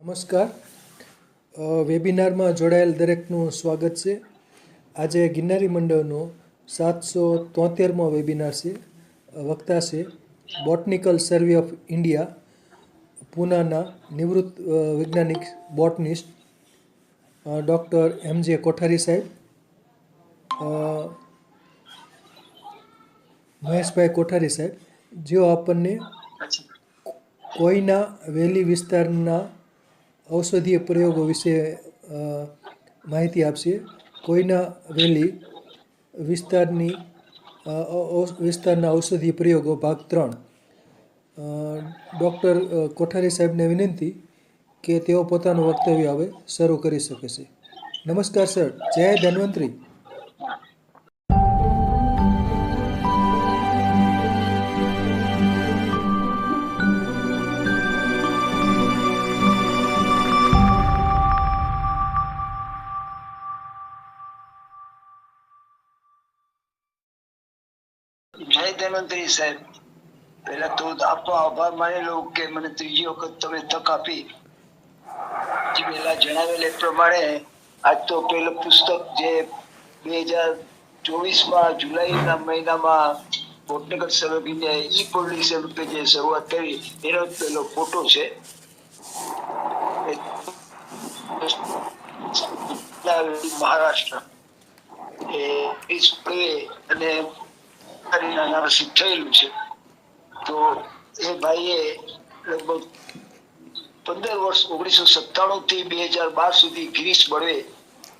નમસ્કાર. વેબિનારમાં જોડાયેલ દરેકનું સ્વાગત છે. આજે ગિરનારી મંડળનો 773મો વેબિનાર છે. વક્તા છે બોટનિકલ સર્વે ઓફ ઇન્ડિયા, પૂનાના નિવૃત્ત વૈજ્ઞાનિક બોટનિસ્ટ ડૉક્ટર એમ.જે. કોઠારી સાહેબ, મહેશભાઈ કોઠારી સાહેબ, જેઓ આપણને કોઈના વેલી વિસ્તારના ઔષધીય પ્રયોગો વિશે માહિતી આપશે. કોઈના વેલી વિસ્તારના ઔષધીય પ્રયોગો ભાગ 3. ડૉક્ટર કોઠારી સાહેબને વિનંતી કે તેઓ પોતાનું વક્તવ્ય હવે શરૂ કરી શકે છે. નમસ્કાર સર. જય ધન્વંતરી. જય ધન્વંતરી સાહેબ. પહેલા તો આપનો આભાર માની લઉં કે મને ત્રીજી વખત તમે તક આપી. પહેલા જણાવેલ એ પ્રમાણે આજ તો પેલું પુસ્તક જે 2024માં જુલાઈના મહિનામાં botanical survey of India E publication રૂપે જે શરૂઆત કરી એનો પહેલો ફોટો છે. મહારાષ્ટ્ર એ અને થયેલું છે. તો એ ભાઈએ લગભગ 15 વર્ષ 1997 થી 2012 સુધી ગિરીશ બળવે,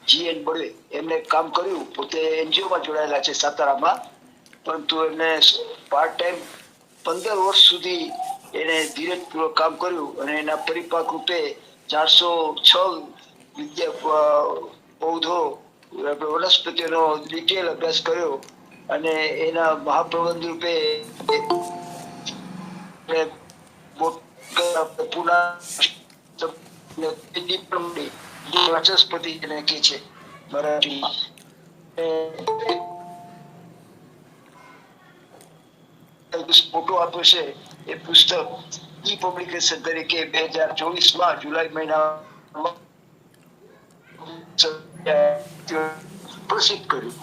GN બળવે એમને કામ કર્યું. પોતે એનજીઓમાં જોડાયેલા છે સાતારામાં, પરંતુ એમને પાર્ટ ટાઈમ 15 વર્ષ સુધી એને ધીરજપૂર્વક કામ કર્યું અને એના પરિપાક રૂપે 406 પૌધો વનસ્પતિનો ડિટેલ અભ્યાસ કર્યો અને એના મહાપ્રબંધ રૂપે વાચસ્પતિ એને કહે છે મરાઠીમાં. ફોટો આપ્યો છે એ પુસ્તક ઈ પબ્લિકેશન તરીકે 2024માં જુલાઈ મહિનામાં પ્રસિદ્ધ કર્યું.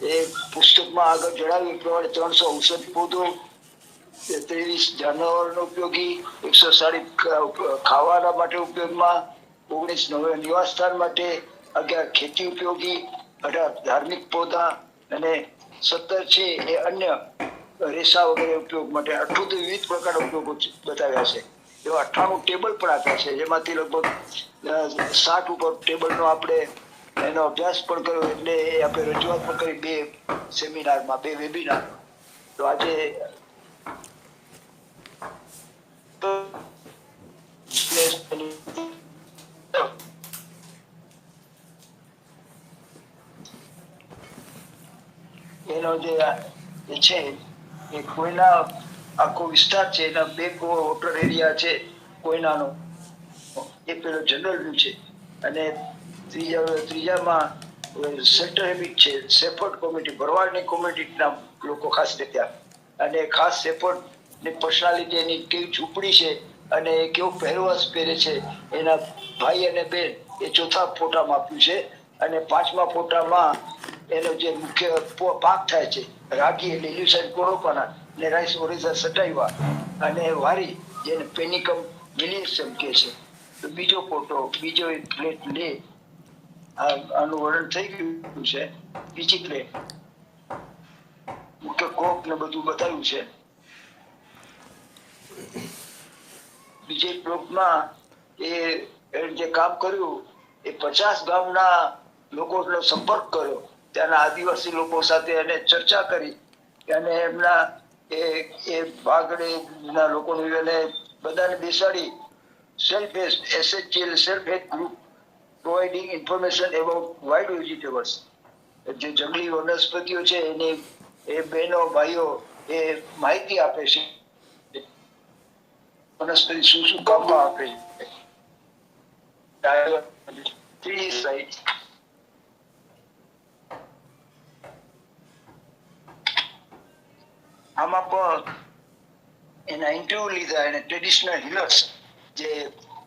એ પુસ્તકમાં આગળ જણાવ્યું પ્રમાણે 300 ઔષધ પૌધો, 23 જાનવરનો ઉપયોગી, 160 ખાવાના માટે ઉપયોગમાં, 19 નિવાસ સ્થાન માટે, 11 ખેતી ઉપયોગી, 18 ધાર્મિક પૌધા અને 17 છે એ અન્ય રેસા વગેરે ઉપયોગ માટે 38 વિવિધ પ્રકારના ઉપયોગો બતાવ્યા છે. એવા 98 ટેબલ પણ આપ્યા છે, જેમાંથી લગભગ 60 ઉપર ટેબલનો આપણે એનો અભ્યાસ પણ કર્યો. એટલે આપણે રજૂઆત પણ કરી 2 સેમિનારમાં, 2 વેબિનાર. તો આજે એનો જે છે એ કોઈના આખો વિસ્તાર છે, એના 2 વોટર એરિયા છે કોઈનાનો, એ પેલો જનરલ છે. અને ત્રીજામાં સેન્ટર હેબિટ છે, સેફર્ડ કોમિટી, ભરવાડની કોમિટીના લોકો ખાસ રીતે, અને ખાસ સેફર્ડ ની પર્સનાલિટી, એની કેવી ઝૂંપડી છે અને કેવો પહેરવેશ પહેરે છે, એના ભાઈ અને બેન એ ચોથા ફોટામાં આપ્યું છે. અને 5મા ફોટામાં એનો જે મુખ્ય પાક થાય છે રાગી એટલે ઇલ્યુસાઇડ કોરોપાના ને રાઈસ ઓરિઝા સટાઈવા અને વારી જેને પેનિકમ મિલિયસમ કહે છે. તો બીજો ફોટો, બીજો એક પ્લેટ લે, આનું વર્ણન થઈ ગયું છે. બીજી પ્લેટ મુખ્ય કોક ને બધું બતાવ્યું છે. બીજી પ્લોટમાં એ જે કામ કર્યું એ 50 ગામના લોકોનો સંપર્ક કર્યો, ત્યાંના આદિવાસી લોકો સાથે એને ચર્ચા કરી અને એમના એ ભાગના લોકોને બધાને બેસાડી self-based SHGL self-help group providing information about wild vegetables, જે જંગલી વનસ્પતિઓ છે એની એ બહેનો ભાઈઓ એ માહિતી આપે છે વનસ્પતિ શું શું કામમાં આપે છે. આમાં પણ એના ઇન્ટરવ્યુ લીધા. એને ટ્રેડિશનલ હિલર્સ જે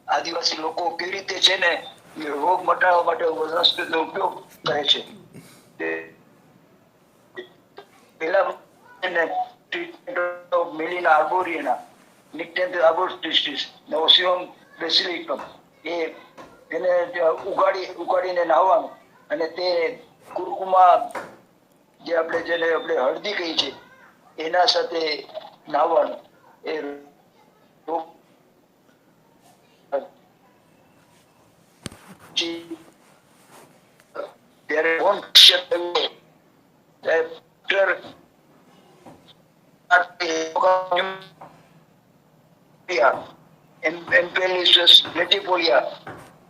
આદિવાસી લોકો કેવી રીતે છે ને એ રોગ મટાડવા માટે વનસ્પતિનો ઉપયોગ કરે છે. તે પેલા ટ્રીટમેન્ટ ઓફ મેલિના આર્બોરિયના, નિક્ટેન્થસ આર્બોરિસ્ટિસ, ઓસિયમ બેસિલિકમ, એને ઉગાડીને નાહવાનું, અને તે કુરકુમા જે જેને આપણે હળદી કહી છે એના સાથે નાહવાનું. એ રોગ ત્યારે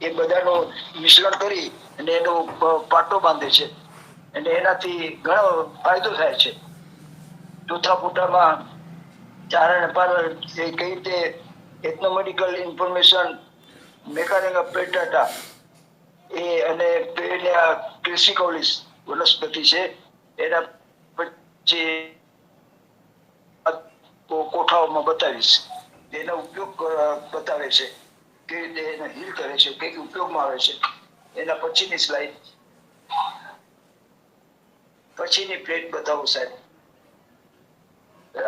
એ બધાનું મિશ્રણ કરી અને એનો પાટો બાંધે છે, અને એનાથી ઘણો ફાયદો થાય છે. ચોથા ફૂટામાં ચારણ એ કઈ રીતે એથનોમેડિકલ ઇન્ફોર્મેશન મેકાનિકલ પેટાટા એ અને ક્રિસિકોલિસ વનસ્પતિ છે, એના પછી કોઠાઓમાં બતાવીશ. એનો ઉપયોગ બતાવે છે કે રીતે એને હીલ કરે છે, કઈક ઉપયોગમાં આવે છે. એના પછીની સ્લાઇડ, પછીની પ્લેટ બતાવો સાહેબ.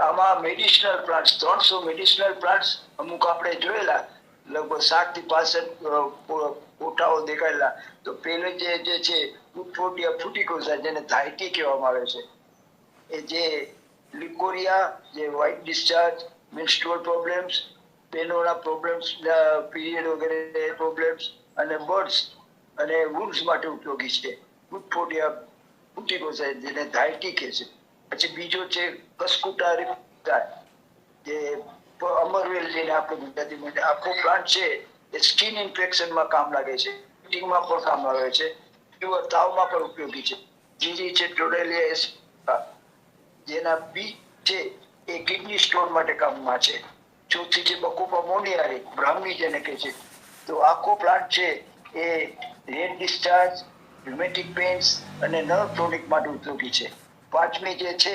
આમાં મેડિસિનલ પ્લાન્ટ્સ, 300 મેડિસિનલ પ્લાન્ટ્સ અમુક આપણે જોયેલા, લગભગ 60 થી 65 કોઠાઓ દેખાયેલા. તો પેલે જે છે ફૂટફોટિયા ફ્રુટિકોસા, જેને ધાયટી કહેવામાં આવે છે, એ જે લિકોરિયા, જે વ્હાઇટ ડિસ્ચાર્જ, મેન્સ્ટ્રુઅલ પ્રોબ્લેમ્સ, પેનોના પ્રોબ્લેમ્સ, પીરિયડ વગેરે પ્રોબ્લેમ્સ, અને બર્ડ્સ અને વુડ્સ માટે ઉપયોગી છે. ફૂટફોટિયા ફ્રુટિકોસા, જેને ધાયટી કહે છે. પછી બીજો છે કસ્કુટા રિપ્ટા, જે અમરવેલ જેને આપણે ગુજરાતીમાં, આખો પ્લાન્ટ છે એ સ્કિન ઇન્ફેક્શનમાં કામ લાગે છે, માં પણ કામ આવે છે, તાવમાં પણ ઉપયોગી છે. ત્રીજી છે ટોડેલિયા, જેના બીજ છે એ કિડની સ્ટોન માટે કામમાં છે. ચોથી છે બકોપા મોનિયારી, બ્રાહ્મી જેને કહે છે. તો આખો પ્લાન્ટ છે એ રેડ ડિસ્ચાર્જ, રુમેટિક પેન્સ અને નર્વ ટોનિક માટે ઉપયોગી છે. પાંચમી જે છે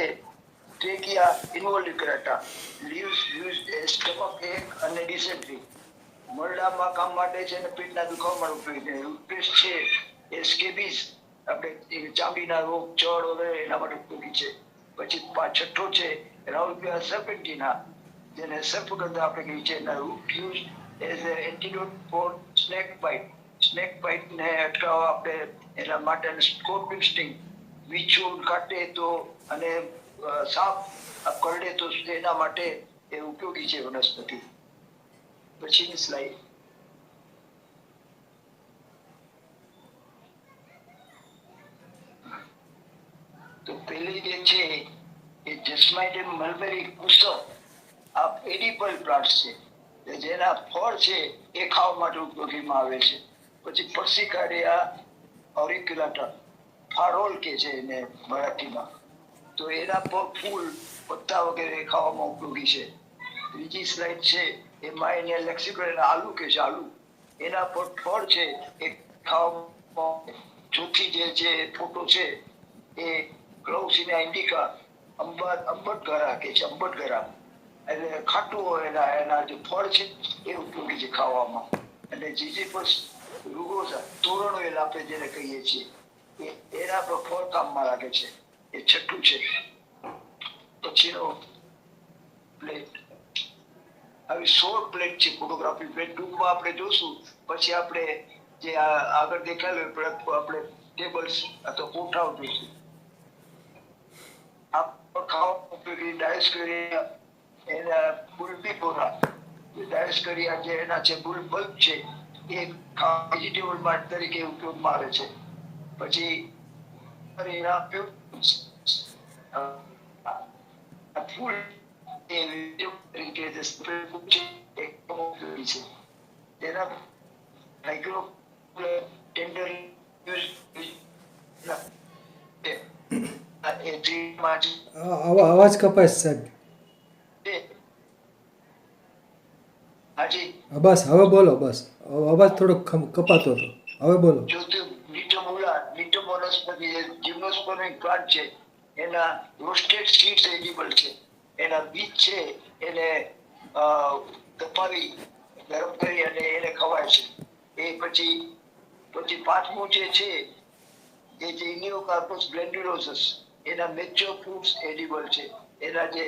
ટ્રેકિયા ઇન્વોલ્યુક્રેટા, લીવ્સ સ્ટમક એક અને ડિસેન્ટ્રી, મરડામાં કામ માટે છે અને પેટના દુખાવામાં ઉપયોગી છે. યુટ્રેસ છે એ સ્કેબિસ, આપણે ચામડીના રોગ, ચળ વગેરે એના માટે ઉપયોગી છે. પછી છઠ્ઠો છે રાઉલ્પિયા સર્પેન્ટિના, જેને સર્પગંધ આપણે કહીએ છીએ, એના root use as antidote for snake bite. Snake bite ને અટકાવવા આપણે એના માટે સ્કોર્પિંગ સ્ટિંગ, વીછું કાટે તો અને સાપ કરડે તો એના માટે એ ઉપયોગી છે વનસ્પતિ. પછીની સ્લાઇડ. તો પેલી જે છે એ જેસ્માઇડિયમ મલબેરી કુસમ, આ એડિબલ પ્લાન્ટ છે, જેના ફળ છે એ ખાવા માટે ઉપયોગીમાં આવે છે. પછી પર્સિકારિયા ઓરિક્યુલાટા, ફારોલ કે છે એને મરાઠીમાં, તો એના પર ફૂલ, પત્તા વગેરે ખાવામાં ઉપયોગી છે. ત્રીજી સ્લાઇડ છે એમાં એને લેક્સિકલ આલુ કે છે, આલુ એના પર ફળ છે એ ખાવામાં. ચોથી જે છે ફોટો છે એ ગ્લોસિના ઇન્ડિકા, અંબટગરા કે છે, અંબટગરા એટલે ખાટું હોય, એના જે ફળ છે એ ઉપયોગી છે ખાવામાં. અને જીજીપસ રૂગોસા, તોરણ વેલ આપણે જેને કહીએ છીએ, એના પર ફળ કામમાં લાગે છે. એ છઠ્ઠું છે. પછીનો પ્લેટ, આવી 16 પ્લેટ છે, ફોટોગ્રાફી પ્લેટ. ટૂંકમાં આપણે જોશું, પછી આપણે જે આગળ દેખાયેલું આપણે ટેબલ્સ અથવા કોઠાઓ જોઈશું. ખાવા ઉપયોગી ડાયસ્કેરિયા, એના બુલ્બીપોરા, ડાયસ્કેરિયા જે એના છે બલ્બ છે, એ વેજીટેબલ તરીકે ઉપયોગમાં આવે છે. પછી એના ફૂલ તરીકે છે, તેના માઇક્રો ટેન્ડર અવાજ કપાય છે, સાહેબ. હાજી. બસ હવે બોલો, બસ અવાજ થોડોક કપાતો હતો, હવે બોલો. નિટમ વનસ્પતિ જીમ્નોસ્પર્મિક પ્લાન્ટ છે, એના રોસ્ટેડ સીડ્સ એડિબલ છે. એના બીજ છે એને તપાવી ગરમ કરી અને એને ખવાય છે. એ પછી પાંચમું જે છે એ જે ઇનિયોકાર્પસ ગ્લેન્ડ્યુલોસસ, એના મેચ્યોર ફ્રૂટ્સ એડિબલ છે. એના જે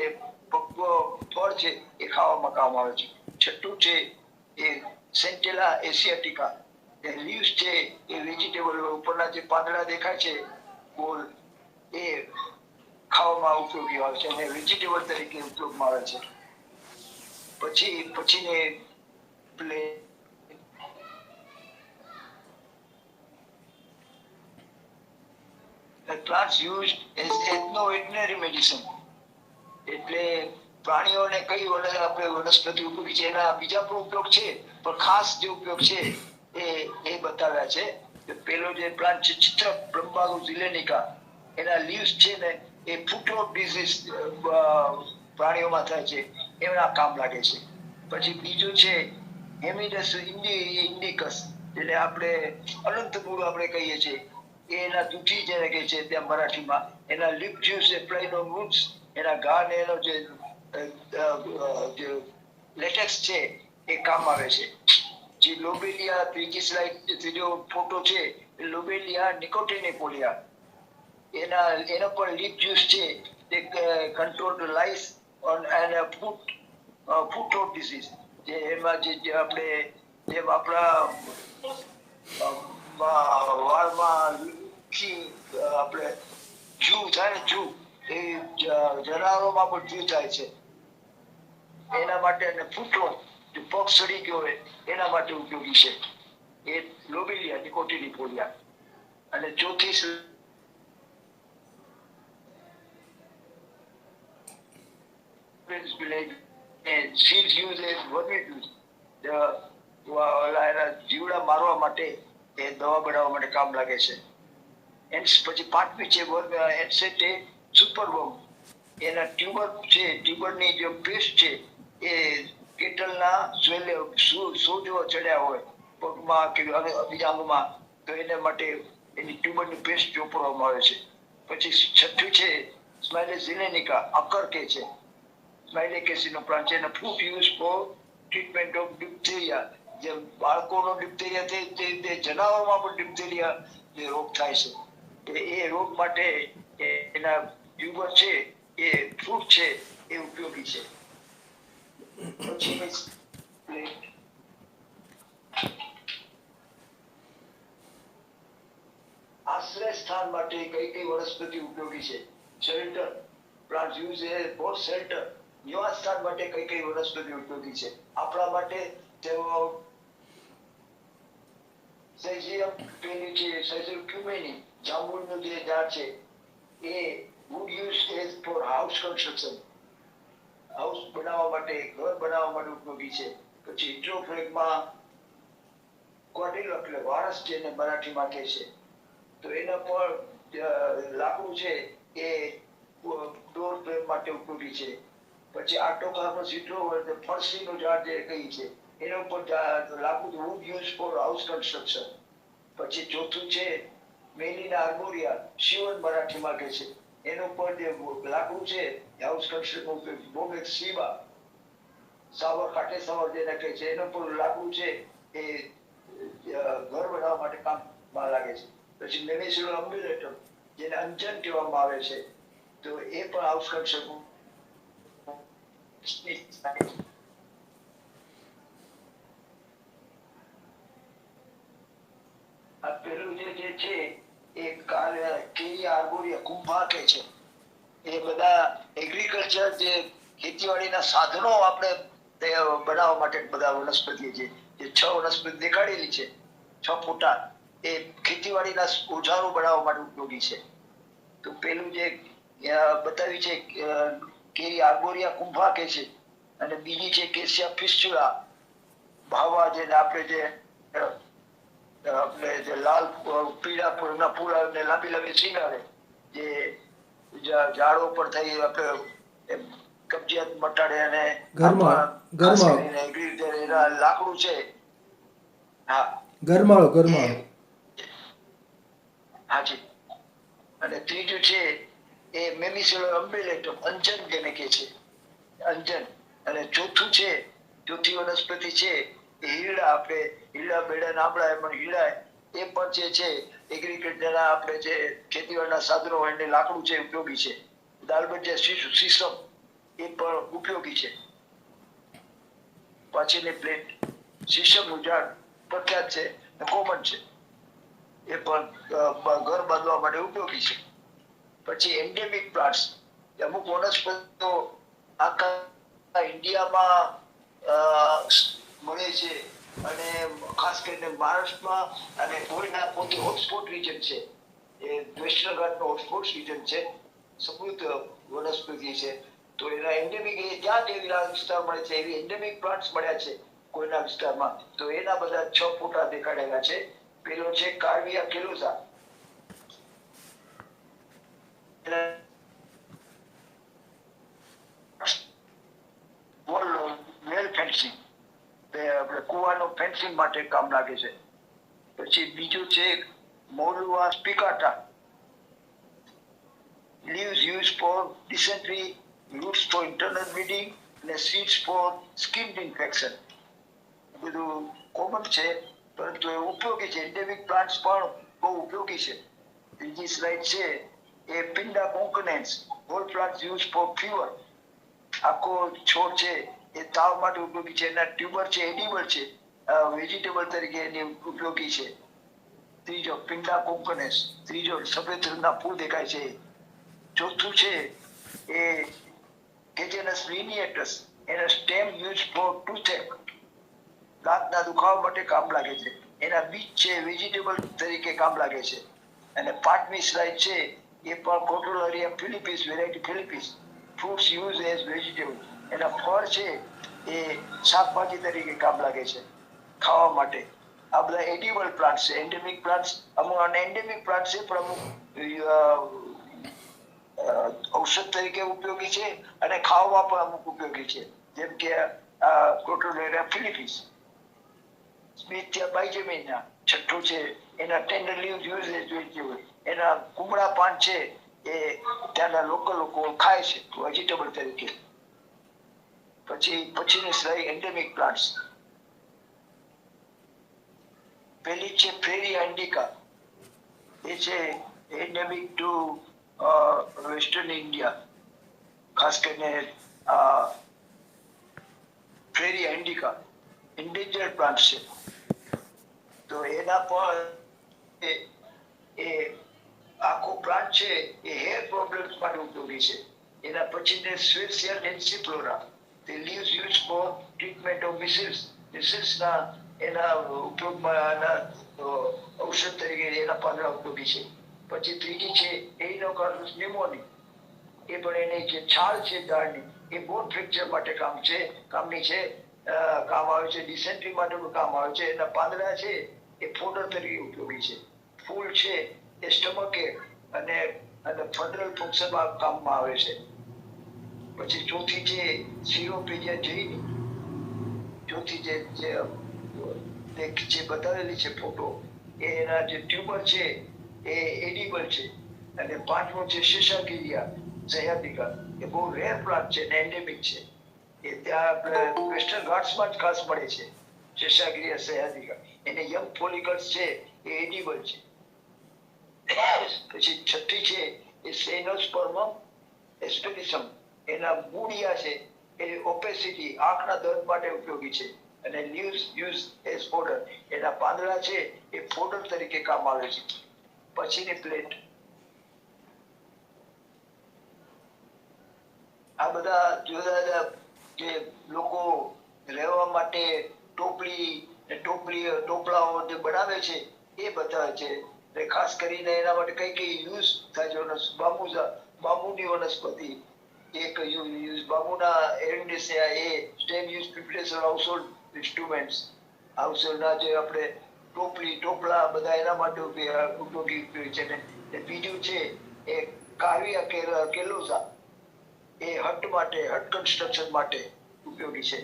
ફળ છે એ ખાવામાં કામ આવે છે. છઠ્ઠું છે એ સેન્ટેલા એશિયાટિકા, એ લીવ્સ છે એ વેજીટેબલ ઉપરના જે પાંદડા દેખાય છે ગોળ, એ ખાવામાં ઉપયોગી આવે છે અને વેજીટેબલ તરીકે ઉપયોગમાં આવે છે. પછીને play plants used as ethno-veterinary medicine, એટલે પ્રાણીઓને કઈ આપણે વનસ્પતિ ઉપયોગી છે એના બીજા પણ ઉપયોગ છે, પણ ખાસ જે ઉપયોગ છે એ બતાવ્યા છે. પેલો જે પ્લાન્ટ છે ચિત્ર બ્રહ્માગુ ઝિલેનિકા, એના લીવ્સ છે ને એ ફૂટરોટ ડિઝીઝ પ્રાણીઓમાં થાય છે, એના કામ લાગે છે. પછી બીજું છે હેમિડસ ઇન્ડિકસ, જેને આપણે અનંત મૂળ આપણે કહીએ છીએ, એના દૂધી જેને કહે છે ત્યાં મરાઠીમાં, એના leaf juice applied on wounds, એના ઘા ને એનો જે લેટેક્સ છે એ કામ આવે છે. જે લોબેલિયા ત્રીજી સ્લાઇડ ત્રીજો ફોટો છે એ લોબેલિયા નિકોટિનિફોલિયા, એનો પણ લીપ જ્યુસ છે તે કંટ્રોલ લાઈસ ઓન એન્ડ ફૂટરોટ ડિસીઝ, જે એમાં જે આપણે જેમ આપણા વાળમાં આપણે જૂ થાય ને, જૂ એ જનાવરોમાં પણ જૂ થાય છે, એના માટે ફૂટરોટ જે પગ સડી ગયો હોય એના માટે ઉપયોગી છે. એ લોબેલિયા નિકોટિનિફોલિયા. અને ચોથી જીવડા મારવા માટે એ દવા બનાવવા માટે કામ લાગે છે. પછી પાંચમી છે એન્સેટે સુપરવર્મ, એના ટ્યુબર છે, ટ્યુબરની જે પેસ્ટ છે એ કેટલના સોજો ચડ્યા હોય પગમાં કે બીજા અંગમાં, તો એના માટે એની ટ્યુબરની પેસ્ટ ચોપડવામાં આવે છે. પછી છઠ્ઠું છે સ્માઇલેઝિલેનિકા, અકર કે છે, સ્માઇલેક એસિડનો પ્લાન્ટ છે, અને fruit use for treatment of diphtheria, જે બાળકોનો ડિપ્થેરિયા થાય તે જનાવરોમાં પણ ડિપ્થેરિયા જે રોગ થાય છે, એ રોગ માટે એના ટ્યુબર છે એ ફ્રૂટ છે એ ઉપયોગી છે. પછી આશ્રય સ્થાન માટે કઈ કઈ વનસ્પતિ ઉપયોગી છે? Shelter, plant use four shelter, નિવાસ સ્થાન માટે કઈ કઈ વનસ્પતિ ઉપયોગી છે? આપણા માટે તેઓ સેઝિયમ પેલી છે, સેઝિયમ ક્યુમેની, જાંબુનું જે ઝાડ છે એ wood use as for house construction, house બનાવવા માટે, ઘર બનાવવા માટે ઉપયોગી છે. પછી ઇટ્રોફ્રેગમાં કોટિલ એટલે વારસ છે ને મરાઠીમાં કહે છે, તો એના પર લાકડું છે એ ડોર ફ્રેમ માટે ઉપયોગી છે. પછી આર્ટોકાર્પસ ઇટ્રોવર ફરસીનું ઝાડ જે કહી છે એના ઉપર લાકડું wood use for house construction. પછી ચોથું છે મેલિના આર્બોરિયા, શિવન મરાઠીમાં કહે છે, એનું ઉપર જે લાકડું છે હાઉસ કન્સ્ટ્રક્શન ઉપયોગી. બોગેક્સ સીબા, સાવર કાંઠે સાવર જેને કહે છે, એનું પર લાકડું છે એ ઘર બનાવવા માટે કામમાં લાગે છે. પછી મેનેસ્યુલર અમ્બ્યુલેટમ, જેને અંજન કહેવામાં આવે છે, તો એ પણ હાઉસ કન્સ્ટ્રક્શન. આ પેલું જે છે એ કેરી આર્બોરિયા કુંભા કે છે, એ બધા એગ્રીકલ્ચર જે ખેતીવાડીના સાધનો આપણે બનાવવા માટે બધા વનસ્પતિ છે, જે 6 વનસ્પતિ દેખાડેલી છે 6 ફોટા, એ ખેતીવાડીના ઓજારો બનાવવા માટે ઉપયોગી છે. તો પેલું જે બતાવી છે કેરી આર્બોરિયા કુંભા કે છે, અને બીજી છે કેસિયા ફિસ્ટુલા ભાવા, જેને આપણે જે લાલ પીળા ફૂલના ફૂલ આવે લાંબી લાંબી સીંગ આવે, જે ઝાડો પર થઈ આપણે કબજિયાત મટાડે અને લાકડું છે. હા, ગરમાળો. હાજી. અને ત્રીજું છે એ મેમિસેલર અમ્બ્યુલેટમ, અંજન જેને કહે છે, અંજન. અને ચોથી વનસ્પતિ છે એ હીરડા આપણે હીરડા બેડા નામડા એમાં હીરડા એ પણ જે છે એગ્રીકલ્ચરના આપણે જે ખેતીવાડીના સાધનો હોય એને લાકડું છે ઉપયોગી છે. દાલબટિયા શીશમ એ પણ ઉપયોગી છે. પાછળની પ્લેટ શીશમનું ઝાડ પ્રખ્યાત છે, કોમન છે, એ પણ ઘર બાંધવા માટે ઉપયોગી છે. પછી એન્ડેમિક પ્લાન્ટ્સ, અમુક વનસ્પતિઓ આખા ઇન્ડિયામાં મળે છે અને ખાસ કરીને મહારાષ્ટ્રમાં અને કોઈના પોતે હોટસ્પોટ રીજન છે, એ વેસ્ટર્ન ઘાટનો હોટસ્પોટ રીજન છે, સમૃદ્ધ વનસ્પતિ છે. તો એના એન્ડેમિક જ્યાં જેવી વિસ્તાર મળે છે એવી એન્ડેમિક પ્લાન્ટ્સ મળ્યા છે કોઈના વિસ્તારમાં. તો એના બધા 6 ફોટા દેખાડેલા છે. પેલો છે કાર્વિયા કેલોઝા, વેલ ફેન્સિંગ, આપણે કુવાનું ફેન્સિંગ માટે કામ લાગે છે. પછી બીજું છે મોલુઆ સ્પિકાટા, leaves used for dysentery, roots for internal bleeding, અને seeds for skin infection. બધું કોમન છે પરંતુ એ ઉપયોગી છે. એન્ડેમિક પ્લાન્ટ્સ પણ બહુ ઉપયોગી છે. ત્રીજી સ્લાઇડ છે એ પિંડા કોન્કનેન્સ, whole plants use for fever. આખો છોડ છે એ તાવ માટે ઉપયોગી છે. એના ટ્યુબર છે એડિબલ છે, વેજીટેબલ તરીકે એની ઉપયોગી છે. ત્રીજો પિંડા કોન્કનેન્સ, ત્રીજો સફેદ રંગના ફૂલ દેખાય છે. ચોથું છે એ કેજેનસ લિનિએટસ, એના સ્ટેમ યુઝ ફોર ટૂથેક, દાંતના દુખાવા માટે કામ લાગે છે. એના બીજ છે વેજીટેબલ તરીકે કામ લાગે છે. અને 5મી સ્લાઇડ છે એ પણ કોટોલેરિયા ફિલિપિસ, વેરાયટી ફિલિપિસ, ફ્રૂટ્સ યુઝ એઝ વેજીટેબલ. એના ફળ છે એ શાકભાજી તરીકે કામ લાગે છે ખાવા માટે. આ બધા એડિબલ પ્લાન્ટ્સ છે. એન્ડેમિક પ્લાન્ટ્સ અમુક એન્ડેમિક પ્લાન્ટ્સ છે પણ અમુક ઔષધ તરીકે ઉપયોગી છે અને ખાવામાં પણ અમુક ઉપયોગી છે. જેમ કે કોટોલેરિયા ફિલિપિસ. સ્મિથિયા બાયજેમિના છઠ્ઠું છે એના tender leaves use as vegetable. એના કુમળા પાન છે એ ત્યાંના લોકલ લોકો ખાય છે વેજીટેબલ તરીકે. પછીની સ્લાઇડ એન્ડેમિક પ્લાન્ટ્સ. પેલી છે ફેરિયા ઇન્ડિકા, એ છે એન્ડેમિક ટુ વેસ્ટર્ન ઇન્ડિયા, ખાસ કરીને ફેરિયા ઇન્ડિકા એન્ડેન્જર્ડ પ્લાન્ટ છે. તો એના પણ એ આખો પ્લાન્ટ છે એ હેર પ્રોબ્લેમ્સ માટે ઉપયોગી છે. એના પછીને સ્વેસિયા ડેન્સિફ્લોરા, તે leaves use for treatment of measles. મિસિલ્સના એના ઉપયોગમાં ઔષધ તરીકે એના પાંદડા ઉપયોગી છે. પછી ત્રીજી છે એઇનોકાર્પસ નિમોની, એ પણ એની જે છાલ છે ઝાડની એ બોન ફ્રેક્ચર માટે કામની છે, કામ આવે છે. ડિસેન્ટ્રી માટે પણ કામ આવે છે. એના પાંદડા છે એ ફોડર તરીકે ઉપયોગી છે. ફૂલ છે એ સ્ટમક અને ફંડરલ ફંક્શનમાં કામમાં આવે છે. પછી ચોથી છે સિરોપેડિયા જૈની, ચોથી જે બતાવેલી છે ફોટો, એના જે ટ્યુબર છે એ એડિબલ છે. અને 5મો છે શેષાગીરિયા સહ્યાદ્રિકા, એ બહુ રેર પ્લાન્ટ છે અને એન્ડેમિક છે. એ ત્યાં વેસ્ટર્ન ઘાટ્સમાં જ ખાસ મળે છે શેષાગીરિયા સહ્યાદ્રિકા. એને યંગ ફોલિકલ્સ છે એ એડિબલ છે. પછી છઠ્ઠી છે એ સેનોસ્પર્મમ એસ્પેરિસમ, એના મૂળિયા છે એ ઓપેસિટી, આંખના દર્દ માટે ઉપયોગી છે. અને લીવ્સ યુઝ એઝ ફોડર, એના પાંદડા છે એ ફોડર તરીકે કામ આવે છે. પછીની પ્લેટ. આ બધા જુદા જુદા જે લોકો રહેવા માટે ટોપલાઓ જે બનાવે છે એ બતાવે છે. ખાસ કરીને એના માટે કઈ કઈ યુઝ થાય છે. બાંબુની વનસ્પતિ, એક યુઝ બાંબુના એરન્ડેસિયા એ stem use preparation household instruments, હાઉસહોલ્ડના જે આપણે ટોપલા બધા એના માટે ઉપયોગી છે. ને બીજું છે એ કાર્વિયા કેલોઝા, એ હટ કન્સ્ટ્રક્શન માટે ઉપયોગી છે.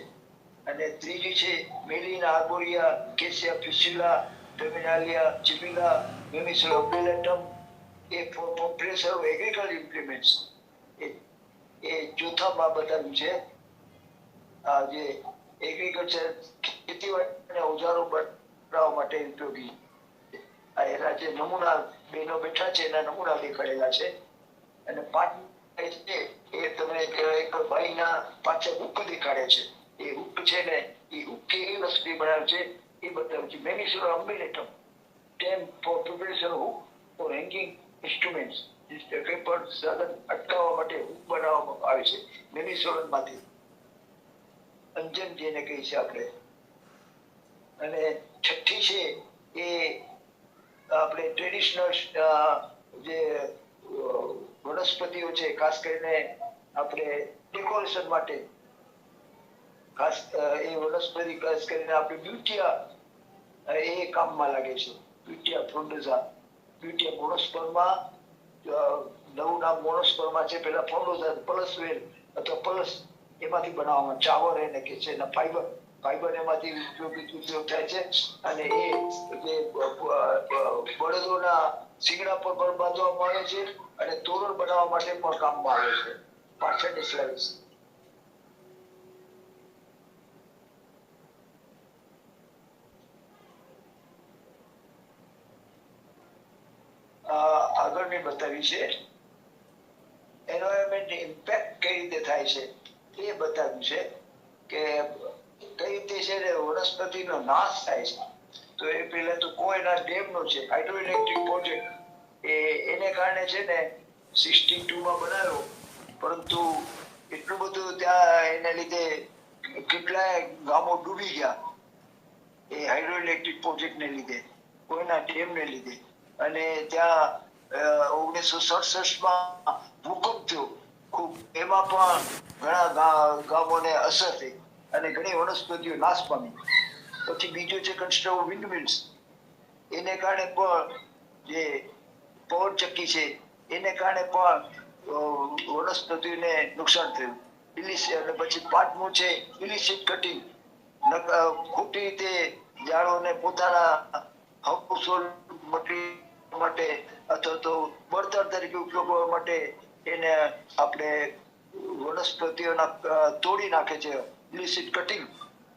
અને ત્રીજી છે મેલિના આર્બોરિયા, કેસિયા fistula, ટર્મિનાલિયા ચિપિલા, વેમિસેલા ઓબ્લેટમ, A four pressure of agriculture ઇમ્પ્લિમેન્ટ્સ. એ ચોથામાં બતાવ્યું છે આ જે એગ્રીકલ્ચર ખેતીવાડીના ઓજારો બનાવવા માટે ઉપયોગી છે. આ એના જે નમૂના બેનો બેઠા છે એના નમૂના દેખાડેલા છે. અને પાંચ છે એ તમે એક ભાઈના પાછળ હુક દેખાડે છે. એ હુક છે ને એ હુક કેવી વસ્તુથી બનાવે છે એ બતાવે છે. મેનિસ્યુલર અમ્બિલેટમ stem for preparation hook for hanging instruments. કોઈ પણ સાધન અટકાવવા માટે હુક બનાવવામાં આવે છે મેનિસ્યુલરમાંથી. અંજન જેને કહી છે આપણે. અને છઠ્ઠી છે એ આપણે ટ્રેડિશનલ જે વનસ્પતિઓ છે ખાસ કરીને આપણે ડેકોરેશન માટે ખાસ એ વનસ્પતિ ખાસ કરીને આપણે બ્યુટિયા એ કામમાં લાગે છે. બ્યુટિયા ફ્રોન્ડોઝા, બ્યુટિયા મોનોસ્પર્મા, નવું નામ મોનોસ્પર્મા છે. પેલા ફ્રોન્ડોઝા પલસવેલ અથવા પલસ એમાંથી બનાવવામાં ચાવર એને કે છે એના ફાઈબર એમાંથી ઉપયોગ થાય છે. અને એ જે બળદોના શીંગડા પર પણ બાંધવામાં આવે છે અને તોરણ બનાવવા માટે પણ કામમાં આવે છે. પાછળની સ્લાઇડ્સ. આગળની બતાવી છે એન્વાયરમેન્ટ ઇમ્પેક્ટ કઈ રીતે થાય છે એ બતાવ્યું છે કે કઈ રીતે છે ને વનસ્પતિનો નાશ થાય છે. તો એ પહેલા તો કોઈના ડેમનો છે હાઇડ્રો ઇલેક્ટ્રિક પ્રોજેક્ટ એને કારણે છે ને 62 માં બનાવ્યો, પરંતુ એટલું બધું ત્યાં એને લીધે કેટલાય ગામો ડૂબી ગયા એ હાઇડ્રો ઇલેક્ટ્રિક પ્રોજેક્ટને લીધે, કોઈના ડેમને લીધે. અને ત્યાં 1967માં ભૂકંપ થયો ખૂબ, એમાં પણ ઘણા ગામોને અસર થઈ અને ઘણી વનસ્પતિઓ નાશ પામી. પછી બીજું છે કન્સ્ટ્રક્ટ વિન્ડમિલ્સ. એને કારણે પણ જે પવન ચક્કી છે એને કારણે પણ વનસ્પતિને નુકસાન થયું. અને પછી પાંચમું છે ઇલિસિટ કટિંગ. ખોટી રીતે ઝાડોને પોતાના હાઉસહોલ્ડ મટીરિયલ માટે અથવા તો બળતણ તરીકે ઉપયોગ કરવા માટે એને આપણે વનસ્પતિઓના તોડી નાખે છે. ઇલિસિટ કટિંગ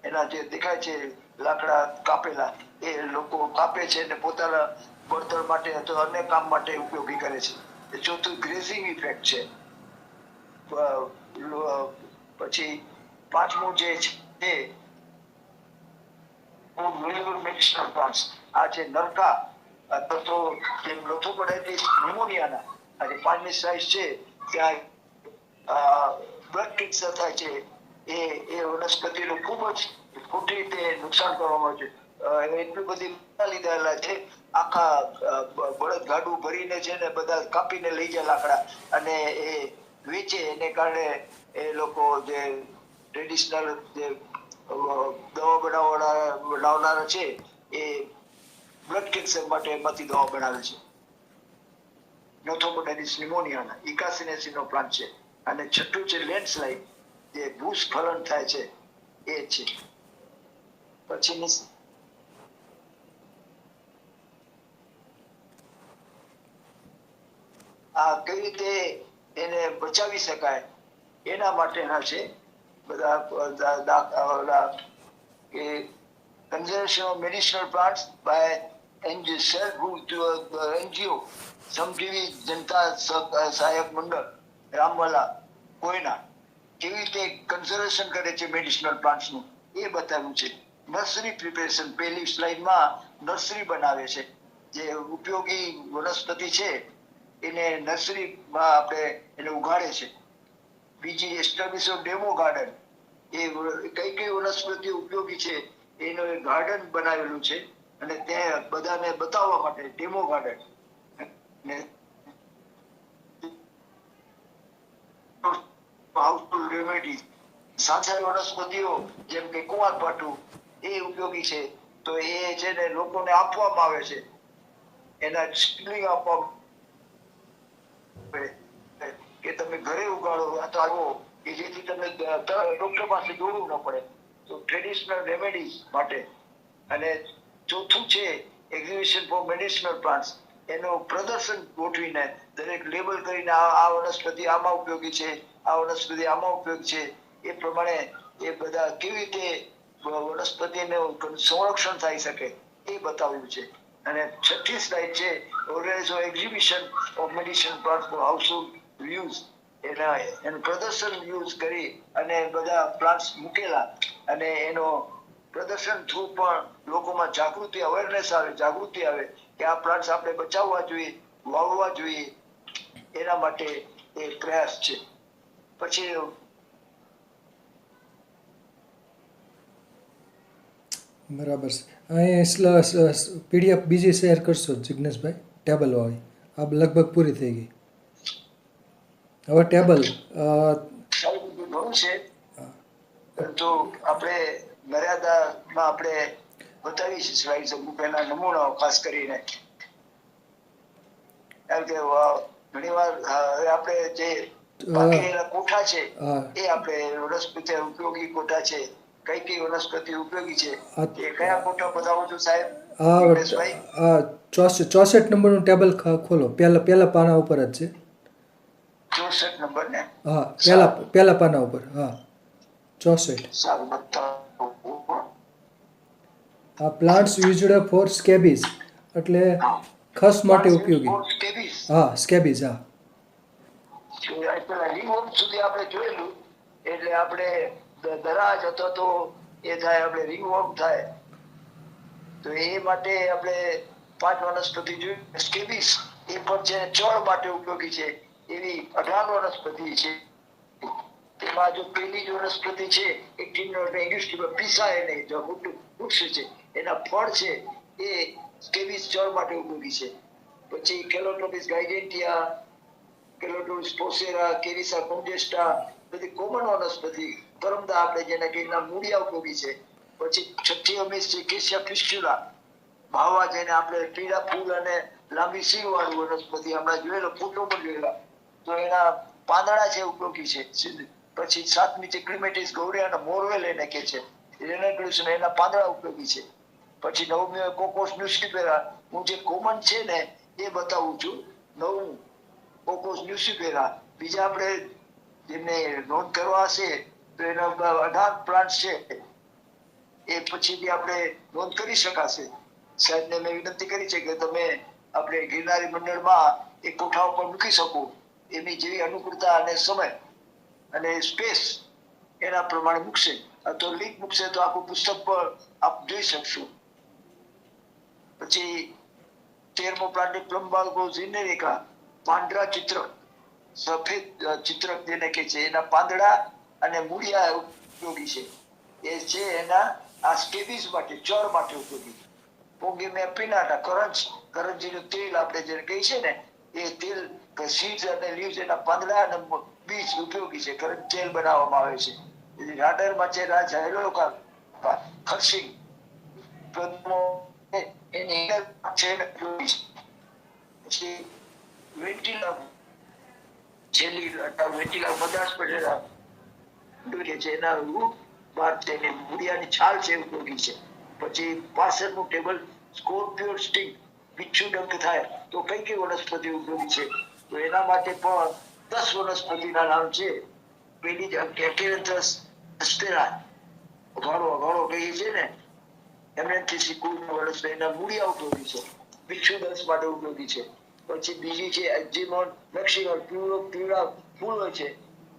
એના જે દેખાય છે લાકડા કાપેલા એ લોકો કાપે છે અને પોતાના બળતણ માટે અથવા અન્ય કામ માટે ઉપયોગી કરે છે. ચોથું ગ્રેઝિંગ ઇફેક્ટ છે. પછી પાંચમું જે છે મેડિસિનલ પ્લાન્ટ્સ. આ છે નરકા અથવા તો લોથોપડાઇટિસ ન્યુમોનિયાના આ જે પાંચમી સાઇઝ છે ત્યાં બ્લડ કેન્સર થાય છે. એ વનસ્પતિનું ખૂબ જ ખોટી રીતે નુકસાન કરવામાં આવે છે. એટલું બધી લીધેલા છે આખા બળદ ગાડું ભરીને છે ને બધા કાપીને લઈ જાય લાકડા અને એ વેચે. એને કારણે એ લોકો જે ટ્રેડિશનલ જે દવા બનાવનારા છે એ બ્લડ કેન્સર માટે એમાંથી દવા બનાવે છે. નોથોપોડાઇટિસ ન્યુમોનિયાના ઇકાસિનેસીનો પ્લાન્ટ છે. અને છઠ્ઠું છે લેન્ડસ્લાઇડ, જે ભૂસ્ખલન થાય છે એ છે. પછીની આ કઈ રીતે એને બચાવી શકાય એના માટેના છે બધા કે conservation of medicinal plants by NGO શ્રમજીવી જનતા સહાયક મંડળ રામવાલા કોઈના કેવી રીતે કન્ઝર્વેશન કરે છે મેડિસિનલ પ્લાન્ટ્સનું એ બતાવ્યું છે. નર્સરી પ્રિપેરેશન પહેલી સ્લાઇડમાં નર્સરી બનાવે છે. જે ઉપયોગી વનસ્પતિ છે એને નર્સરીમાં આપણે એને ઉગાડે છે. બીજી એસ્ટાબ્લિશ ઓફ ડેમો ગાર્ડન. એ કઈ કઈ વનસ્પતિ ઉપયોગી છે એનું એક ગાર્ડન બનાવેલું છે અને ત્યાં બધાને બતાવવા માટે ડેમો ગાર્ડન. હાઉસફુલ રેમેડીઝ, સાંસારી વનસ્પતિઓ જેમ કે કુંવારપાઠું એ ઉપયોગી છે. તો એ છે ને લોકોને આપવામાં આવે છે. એના સિડલિંગ આપવામાં કે તમે ઘરે ઉગાડો અથવા આવો કે જેથી તમને ડોક્ટર પાસે દોડવું ન પડે. તો ટ્રેડિશનલ રેમેડીઝ માટે. અને ચોથું છે એક્ઝિબિશન ફોર મેડિસિનલ પ્લાન્ટ્સ. એનું પ્રદર્શન ગોઠવીને દરેક લેબલ કરીને આ વનસ્પતિ આમાં ઉપયોગી છે, આ વનસ્પતિ આમાં ઉપયોગી છે, એ પ્રમાણે એ બધા કેવી રીતે વનસ્પતિનું સંરક્ષણ થઈ શકે એ બતાવ્યું છે. અને 6ઠ્ઠી સ્લાઇડ છે organise exhibition of medicine plant for household use. એનું પ્રદર્શન યુઝ કરી અને બધા પ્લાન્ટ્સ મૂકેલા અને એનો પ્રદર્શન થ્રુ પણ લોકોમાં જાગૃતિ જાગૃતિ આવે કે આ પ્લાન્ટ્સ આપણે બચાવવા જોઈએ, વાવવા જોઈએ, એના માટે એ પ્રયાસ છે. પછી બરાબર છે. અહીં PDF બીજી શેર કરશો જિગ્નેશભાઈ, ટેબલ વાળી. આ લગભગ પૂરી થઈ ગઈ. હવે ટેબલ ઘણું છે, પરંતુ આપણે મર્યાદામાં આપણે બતાવી છે સ્લાઇડ્સ એના નમૂનાઓ ખાસ કરીને. કારણ કે ઘણીવાર હવે આપણે જે બાકી રહેલા કોઠા છે એ આપણે વનસ્પતિ ઉપયોગી કોઠા છે. કઈ કઈ વનસ્પતિ ઉપયોગી છે એ કયા કોઠા બતાવો છો સાહેબ? આ 64 નંબરનું ટેબલ ખોલો. પહેલા પાના ઉપર જ છે. 64 નંબર ને? હા, પહેલા પાના ઉપર. હા, 64. સારું, બતાવો. આ પ્લાન્ટ્સ યુઝડ ફોર સ્કેબીઝ એટલે ખસ માટે ઉપયોગી. હા, સ્કેબીઝ. હા, રિંગવોર્મ સુધી આપણે જોયેલું એટલે આપણે દરાજ અથવા તો એ થાય આપણે રિંગવોર્મ થાય તો એ માટે આપણે 5 વનસ્પતિ જોઈએ. સ્કેબીસ એ પણ છે ચળ માટે ઉપયોગી છે એવી 18 વનસ્પતિ છે. તેમાં જો પહેલી જ વનસ્પતિ છે ઇંગ્લિશ પીસાય નહીં, જો વૃક્ષ છે એના ફળ છે એ સ્કેબીસ ચળ માટે ઉપયોગી છે. પછી કેલોટોપિસ ગાઇડેન્ટિયા, કેલોટોપિસ પોસેરા, કેરિસા કોન્જેસ્ટા બધી કોમન વનસ્પતિ. કરમદા આપણે જેને કે એના મૂળિયા ઉપયોગી છે. પછી 6ઠ્ઠી અમીસ છે કેસિયા ફિસ્ટ્યુલા, ભાવા જેને આપણે પીળા ફૂલ અને લાંબી સિંગ વાળું વનસ્પતિ હમણાં જોયેલો ફોટો પણ જોયેલા તો એના પાંદડા છે ઉપયોગી છે. પછી 7મી છે ક્લિમેટિસ ગૌરિયાના મોરવેલ એને કે છે, એના પાંદડા ઉપયોગી છે. પછી 9મી કોકોસ ન્યુસિફેરા, હું જે કોમન છે ને એ બતાવું છું. 9 કોકોસ ન્યુસિફેરા. બીજા આપણે જેમને નોંધ કરવા હશે તો એના 18 પ્લાન્ટ છે એ પછીથી આપણે નોંધ કરી શકાશે. સાહેબને મેં વિનંતી કરી છે કે તમે આપણે ગિરનારી મંડળમાં એ કોઠા ઉપર મૂકી શકો એની જેવી અનુકૂળતા અને સમય અને સ્પેસ એના પ્રમાણે મૂકશે. તો લિંક મૂકશે તો આખું પુસ્તક પર આપ જોઈ શકશો. પછી 13મો પ્લાન્ટ પ્લમ્બાલ્ગો ઝિનેરિકા, પાંદડા ચિત્રક, સફેદ ચિત્રક જેને કે છે એના પાંદડા અને મૂળિયા ઉપયોગી છે. એ છે એના આ સ્કેબીસ માટે ચળ માટે ઉપયોગી. પોગીમિયા પિનાટા, કરંજીનું તેલ આપણે જેને કહીએ છીએ ને એ તેલ સીડ્સ અને લીવ્સ એના પાંદડા અને બીજ ઉપયોગી છે. કરંજ તેલ બનાવવામાં આવે છે. રાડરમાં છે રાજાયલોકા, ખર્સિંગ એની છે પછી વેન્ટિલા છેલ્લી વેન્ટિલા મદ્રાસ પડેલા છે એના રૂટ બાદ તેની મૂળિયાની છાલ છે ઉપયોગી છે. પછી 65મું ટેબલ સ્કોર્પિયો સ્ટિંગ, બિચ્છુ ડંખ થાય તો કઈ કઈ વનસ્પતિ ઉપયોગી છે તો એના માટે પણ 10 વનસ્પતિના નામ છે. પેલી એકેરેન્થસ એસ્ટેરા, ઘણો કહીએ છે ને એમએનથીસી કુળના વનસ્પતિ એના મૂળિયા ઉપયોગી છે. બિચ્છુ દંશ માટે ઉપયોગી છે. પછી બીજી છે એક્ઝિમોન મેક્સિમમ, પીળા ફૂલ હોય છે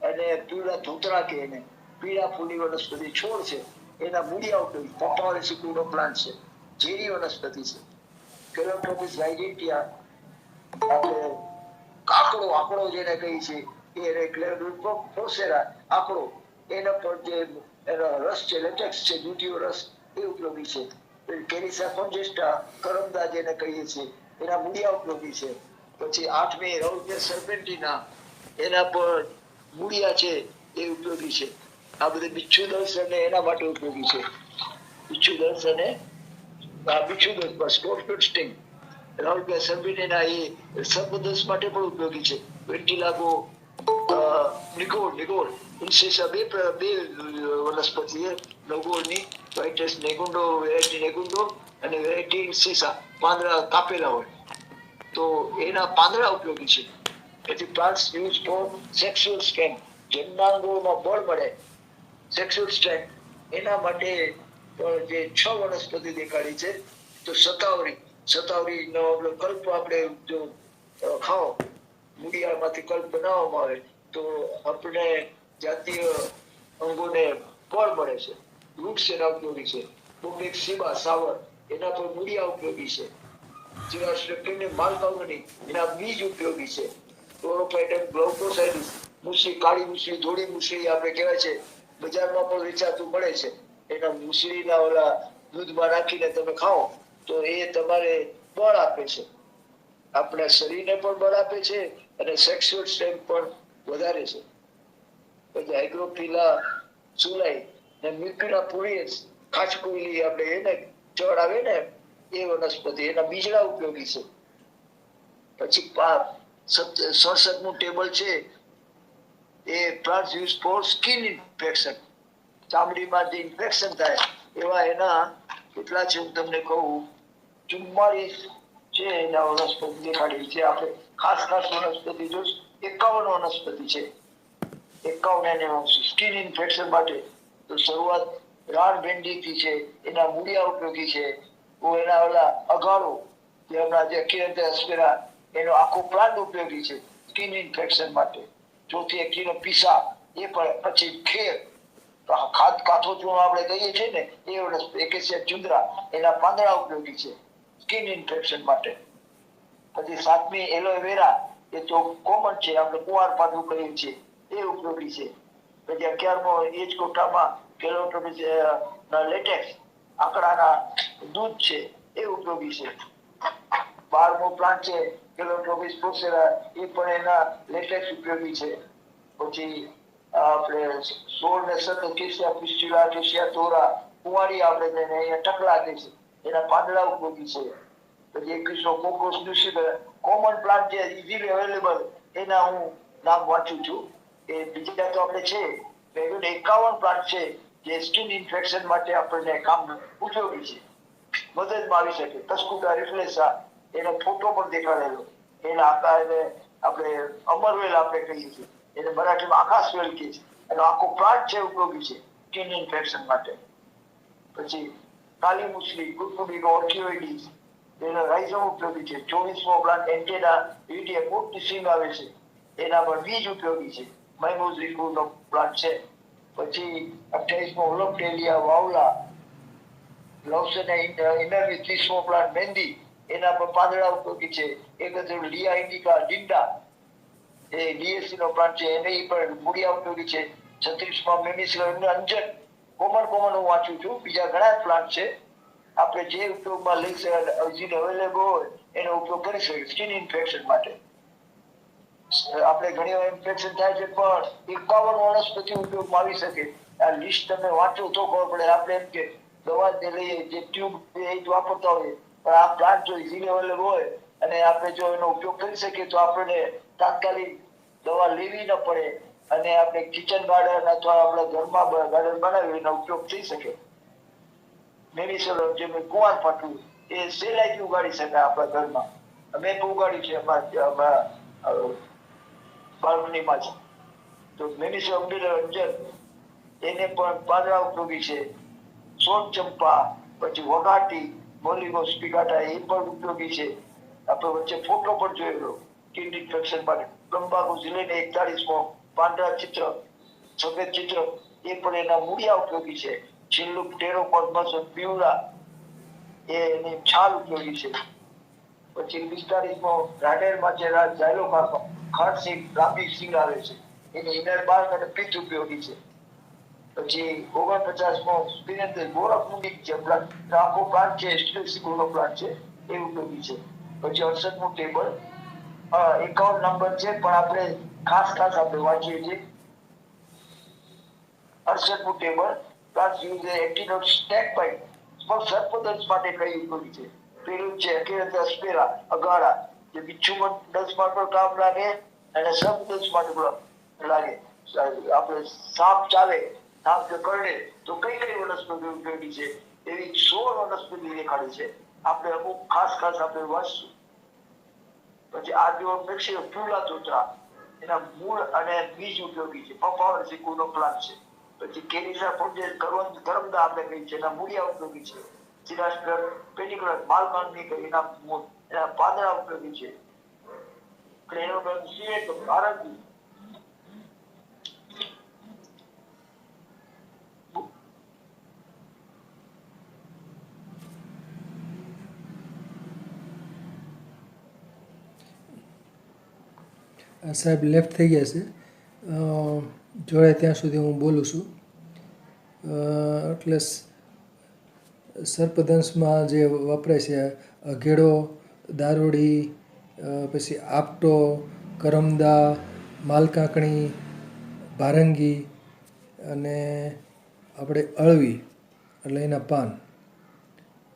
અને પીળા ધોતરા કે એને પીળા ફૂલી વનસ્પતિ છોડ છે એના મૂળિયા ઉપયોગી. પપાવરી સિકુનો પ્લાન્ટ છે, ઝેરી વનસ્પતિ છે. કેલોટ્રોપિસ ગાઇડેન્ટિયા આપણે આંકડો જેને કહી છે એને ક્લેરોડોન ફોસેરા આંકડો એના પર જે એનો રસ છે લેટેક્સ છે દૂધિયો રસ એ ઉપયોગી છે. કેરિસા કોન્જેસ્ટા, કરમદા જેને કહીએ છીએ એના મૂળિયા ઉપયોગી છે. પછી 8મી રાઉઝિયા સર્પેન્ટિના એના પર મૂળિયા છે એ ઉપયોગી છે. આ બધે બિચ્છુ દંશ અને એના માટે ઉપયોગી છે. બિચ્છુ દંશ અને બિચ્છુ દંશ સ્કોર્પિયો સ્ટિંગ, રાઉઝિયા સર્પેન્ટિના એ સર્પદંશ માટે પણ ઉપયોગી છે. વેન્ટિલાગો નિગોડ ઇન્સિસા બે વનસ્પતિ છે નગોળની, વાઇટસ નેગુંડો, વેરાયટી નેગુંડો અને વેરાયટી ઇન્સિસા, પાંદડા કાપેલા હોય તો એના પાંદડા ઉપયોગી છે. એથી plants use for sexual strength, જનનાંગોમાં બળ મળે, સેક્સ્યુઅલ સ્ટ્રેન્થ એના માટે પણ જે 6 વનસ્પતિ દેખાડી છે તો શતાવરીનો આપણે કલ્પ આપણે જો ખાઓ, મૂળિયામાંથી કલ્પ બનાવવામાં આવે તો આપણે જાતીય અંગોને ફળ મળે છે. વૃક્ષ એના ઉપયોગી છે. બોમ્બેક સીબા સાવર એના પર મૂળિયા ઉપયોગી છે. જીવાશ્મ માલકાવની એના બીજ ઉપયોગી છે. ક્લોરોફાઇટમ ગ્લાઉકોસાઇડિસ મુસળી, કાળી મુસળી, ધોળી મુસળી આપણે કહેવાય છે, બજારમાં પણ વેચાતું મળે છે. એના મુસળીના ઓલા દૂધમાં નાખીને તમે ખાઓ તો એ તમારે બળ આપે છે. આપણા શરીરને પણ બળ આપે છે અને સેક્સ્યુઅલ સ્ટ્રેન્થ પણ વધારે છે. પછી હાઇડ્રોફિલા સુલાઈ ને મ્યુકિના પુરીએસ, ખાચકુલી આપણે એને જળ આવે ને એ વનસ્પતિ એના બીજડા ઉપયોગી છે. પછી 67નું ટેબલ છે એ plant use for skin infection, ચામડીમાં જે ઇન્ફેક્શન થાય એવા એના કેટલા છે હું તમને કહું, 44 છે એના વનસ્પતિ દેખાડેલી છે. આપણે ખાસ વનસ્પતિ જોઈશ 51 વનસ્પતિ છે. 51 સ્કિન ઇન્ફેક્શન માટે તો શરૂઆત રાણ ભેંડીથી છે, એના મૂળિયા ઉપયોગી છે. એના ઓલા અગાડો જે હમણાં જે એસ્પેરા એનો આખો પ્લાન્ટ ઉપયોગી છે સ્કિન ઇન્ફેક્શન માટે. ચોથી એક્ટિનો પીસા એ પણ, પછી ખેર કાથો ચૂર્ણ આપણે કહીએ છીએ ને એ વનસ્પતિ, એકેસિયા ચુંદ્રા એના પાંદડા ઉપયોગી છે સ્કિન ઇન્ફેક્શન માટે. પછી 7મી એલોવેરા એ તો કોમન છે, આપણે કુંવારપાઠું કહીએ છીએ એ ઉપયોગી છે. પછી 11મો એજ કોઠામાં કેલોટોમિસ લેટેક્સ આંકડાના દૂધ છે એ ઉપયોગી છે. 12મો પ્લાન્ટ છે કેલોટોમિસ પ્રોસેરા એ પણ એના લેટેક્સ ઉપયોગી છે. પછી આપણે 16 ને 17 કેસિયા પિસ્ટિલા, કેસિયા તોરા, કુંવારી આપણે તેને અહીંયા ટકલા કહે છે, એના પાંદડા ઉપયોગી છે. પછી 21મો કોકોસ ન્યુસિફેરા કોમન પ્લાન્ટ છે, ઇઝીલી અવેલેબલ, એના હું નામ વાંચું છું. એ બીજા તો આપણે છે 51 પ્લાન્ટ છે જે સ્કિન ઇન્ફેક્શન માટે આપણને કામ ઉપયોગી છે, મદદમાં આવી શકે. તસ્કુટા રિફ્લેસા એનો ફોટો પણ દેખાડેલો, એના આકારને આપણે અમરવેલ આપણે કહીએ છીએ, એને મરાઠીમાં આકાશવેલ કહે છે. એનો આખો પ્લાન્ટ છે ઉપયોગી છે સ્કિન ઇન્ફેક્શન માટે. પછી કાલી મુસલી, ગુડગુડીનો ઓર્કિયોઇડિસ એનો રાઇઝોમ ઉપયોગી છે. 24મો પ્લાન્ટ એન્ટેના ઇડિયા મોટી સિંગ આવે છે એના પર બીજ ઉપયોગી છે, માઇમોઝિકુનો પ્લાન્ટ છે. પછી 28મો ઓલોપ્ટેલિયા વાવલા લવસેના ઇનરવી, 30મો પ્લાન્ટ મહેંદી એના પર પાંદડા ઉપયોગી છે. 31 લિયા ઇન્ડિકા ડિંડા એ ડીએસસી નો પ્લાન્ટ છે, એને પણ મૂળિયા ઉપયોગી છે. 36માં મેમિસિલમ અંજન કોમન હું વાંચું છું, બીજા ઘણા પ્લાન્ટ છે. આપણે જે ઉપયોગમાં લઈ શકે અવેલેબલ હોય એનો ઉપયોગ કરી શકીએ સ્કિન ઇન્ફેક્શન માટે. આપણે ઘણી વાર ઇન્ફેક્શન થાય છે પણ 51 વનસ્પતિ ઉપયોગમાં આવી શકે. આ લિસ્ટ તમે વાંચો તો ખબર પડે. આપણે એમ કે દવા જે લઈએ જે ટ્યુબ એ જ વાપરતા હોઈએ, પણ આ પ્લાન્ટ જો ઇઝીલી અવેલેબલ હોય અને આપણે જો એનો ઉપયોગ કરી શકીએ તો આપણને તાત્કાલિક દવા લેવી ન પડે અને આપણે કિચન ગાર્ડન અથવા આપણે ઘરમાં ગાર્ડન બનાવી એનો ઉપયોગ થઈ શકે. મેડિસન જે કુંવારપાઠું એ સહેલાઈથી ઉગાડી શકાય આપણા ઘરમાં. અમે તો ઉગાડી છે બાલ્કનીમાં છે. તો મેડિસન અંજન એને પણ પાંદડા ઉપયોગી છે. સોટ ચંપા, પછી વગાટી, મોલિગોસ પિકાટા એ પણ ઉપયોગી છે. આપણે વચ્ચે ફોટો પણ જોયેલો સ્કિન ઇન્ફેક્શન માટે. તંબાકુ ઝીલેને 41મો પાંદડા ચિત્ર, સફેદ ચિત્ર એ પણ એના મૂળિયા ઉપયોગી છે. છેલ્લું ટેરોકોર્મસ પીવડા એની છાલ ઉપયોગી છે. પછી 45મો રાડેરમાં છે ઝાયલોકાર્પા, ખાટ સિંગ, લાંબી સિંગ આવે છે, એની ઇનર બાર્ક અને પિત્ત ઉપયોગી છે. પછી 49મો સ્પિનેન્દ્ર ગોરખમુંડી છે, આખો પ્લાન્ટ છે, સ્ટ્રેસિકોનો પ્લાન્ટ છે એ ઉપયોગી છે. પછી 68મું ટેબલ 51 નંબર છે પણ આપણે ખાસ આપણે વાંચીએ છીએ. 68મું table plant use antidote snake bite, પણ સર્પદંશ માટે કઈ ઉપયોગી છે. પેલું છે એકેરેન્થસ સ્પેરા અગાડા, જે બિચ્છુ દંશમાં પણ કામ લાગે અને સર્પદંશ માટે પણ લાગે. આપણે સાપ ચાલે, સાપ જો કરડે તો કઈ વનસ્પતિ ઉપયોગી છે એવી 16 વનસ્પતિ દેખાડી છે. આપણે અમુક ખાસ આપણે વાંચશું. પછી આ જો પીવડા તોતરા એના મૂળ અને બીજ ઉપયોગી છે. પપાવર સિકુનો પ્લાન્ટ છે. પછી કેરીસા ફૂડ કરમદા આપણે કહી છે, એના મૂળિયા ઉપયોગી છે. સિરાસ્ટર પેડિક્યુલર માલકાંડની એના પાંદડા ઉપયોગી છે. ક્રેનોડન સીએટ ભારતની સાહેબ લેફ્ટ થઈ ગયા છે. જોડે ત્યાં સુધી હું બોલું છું. એટલે સર્પદંશમાં જે વપરાય છે અઘેડો, દારૂડી, પછી આપટો, કરમદા, માલકાંકણી, ભારંગી અને આપણે અળવી એટલે એના પાન,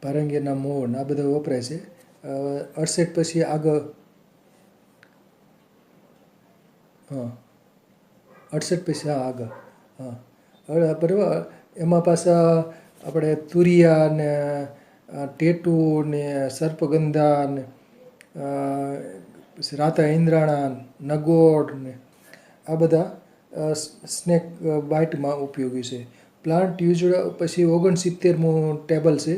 ભારંગીના મોણ આ બધા વપરાય છે. 68 પછી આગળ 68 પછી આગળ બરાબર. એમાં પાછા આપણે તુરિયા ને ટેટુ ને સર્પગંધા ને પછી રાતા ઇંદ્રાણા, નગોડ ને આ બધા સ્નેક બાઇટમાં ઉપયોગી છે. પ્લાન્ટ યુઝડ પછી 69મું ટેબલ છે.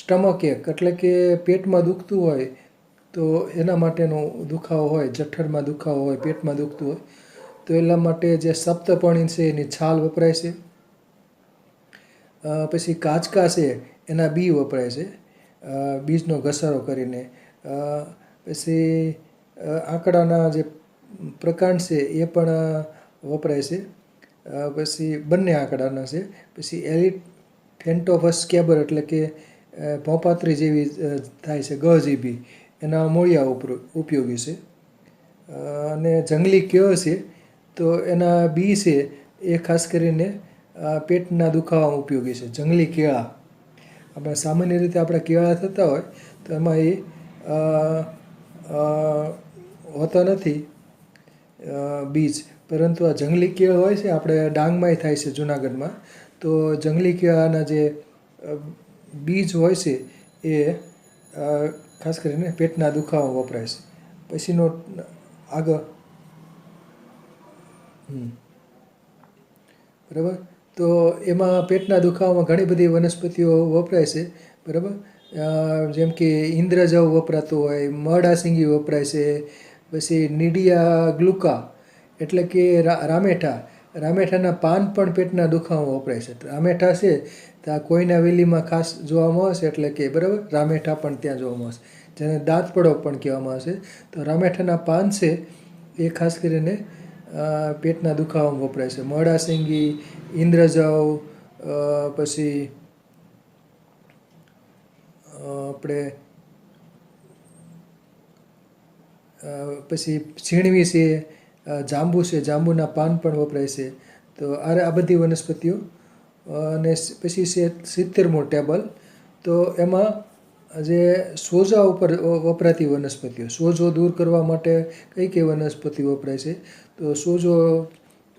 સ્ટમક એક એટલે કે પેટમાં દુખતું હોય તો એના માટેનો દુખાવો હોય, જઠરમાં દુખાવો હોય, પેટમાં દુખતું હોય તો એટલા માટે જે સપ્તપર્ણી છે એની છાલ વપરાય છે. પછી કાચકા છે એના બી વપરાય છે, બીજનો ઘસારો કરીને. પછી આંકડાના જે પ્રકાંડ છે એ પણ વપરાય છે. પછી બંને આંકડાના છે. પછી એલિફેન્ટોફસ સ્કેબર એટલે કે ભોંપાત્રી જેવી થાય છે ગળજીભી, એના મૂળિયા ઉપયોગી છે. અને જંગલી કેળ છે તો એના બી છે એ ખાસ કરીને પેટના દુખાવામાં ઉપયોગી છે. જંગલી કેળા આપણે સામાન્ય રીતે આપણે કેળા થતા હોય તો એમાં એ હોતા નથી બીજ, પરંતુ આ જંગલી કેળ હોય છે આપણે ડાંગમાંય થાય છે જુનાગઢમાં. તો જંગલી કેળાના જે બીજ હોય છે એ ખાસ કરીને પેટના દુખાવામાં વપરાય છે. પછીનો આગળ બરાબર. તો એમાં પેટના દુખાવામાં ઘણી બધી વનસ્પતિઓ વપરાય છે બરાબર. જેમ કે ઇન્દ્રજવ વપરાતું હોય, મરડાસિંગી વપરાય છે, પછી નીડિયા ગ્લુકા એટલે કે રામેઠા, રામેઠાના પાન પણ પેટના દુખાવામાં વપરાય છે. રામેઠા છે તો આ કોઈના વેલીમાં ખાસ જોવામાં આવશે એટલે કે બરાબર, રામેઠા પણ ત્યાં જોવામાં આવશે, જેને દાંતપડો પણ કહેવામાં આવશે. તો રામેઠાના પાન છે એ ખાસ કરીને પેટના દુખાવામાં વપરાય છે. મરડાસિંગી, ઇન્દ્રજવ, પછી આપણે પછી છીણવી છે, જાંબુ છે, જાંબુના પાન પણ વપરાય છે. તો આ બધી વનસ્પતિઓ. અને પછી છે 70મું ટેબલ. તો એમાં જે સોજા ઉપર વપરાતી વનસ્પતિઓ, સોજો દૂર કરવા માટે કઈ કઈ વનસ્પતિ વપરાય છે. તો સોજો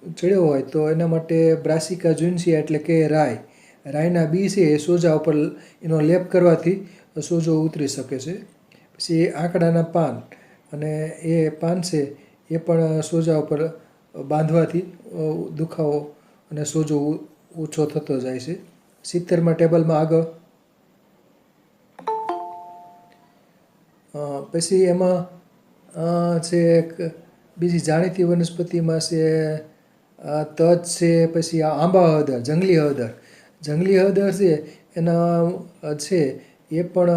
ચડ્યો હોય તો એના માટે બ્રાસિકા જુન્સિયા એટલે કે રાય, રાયના બી છે એ સોજા ઉપર એનો લેપ કરવાથી સોજો ઉતરી શકે છે. પછી આંકડાના પાન, અને એ પાન છે એ પણ સોજા ઉપર બાંધવાથી દુખાવો અને સોજો ઓછો થતો જાય છે. 70મા ટેબલમાં આગળ પછી એમાં છે એક બીજી જાણીતી વનસ્પતિમાં છે તજ છે, પછી આંબા હળદર, જંગલી હળદર. જંગલી હળદર છે એના છે એ પણ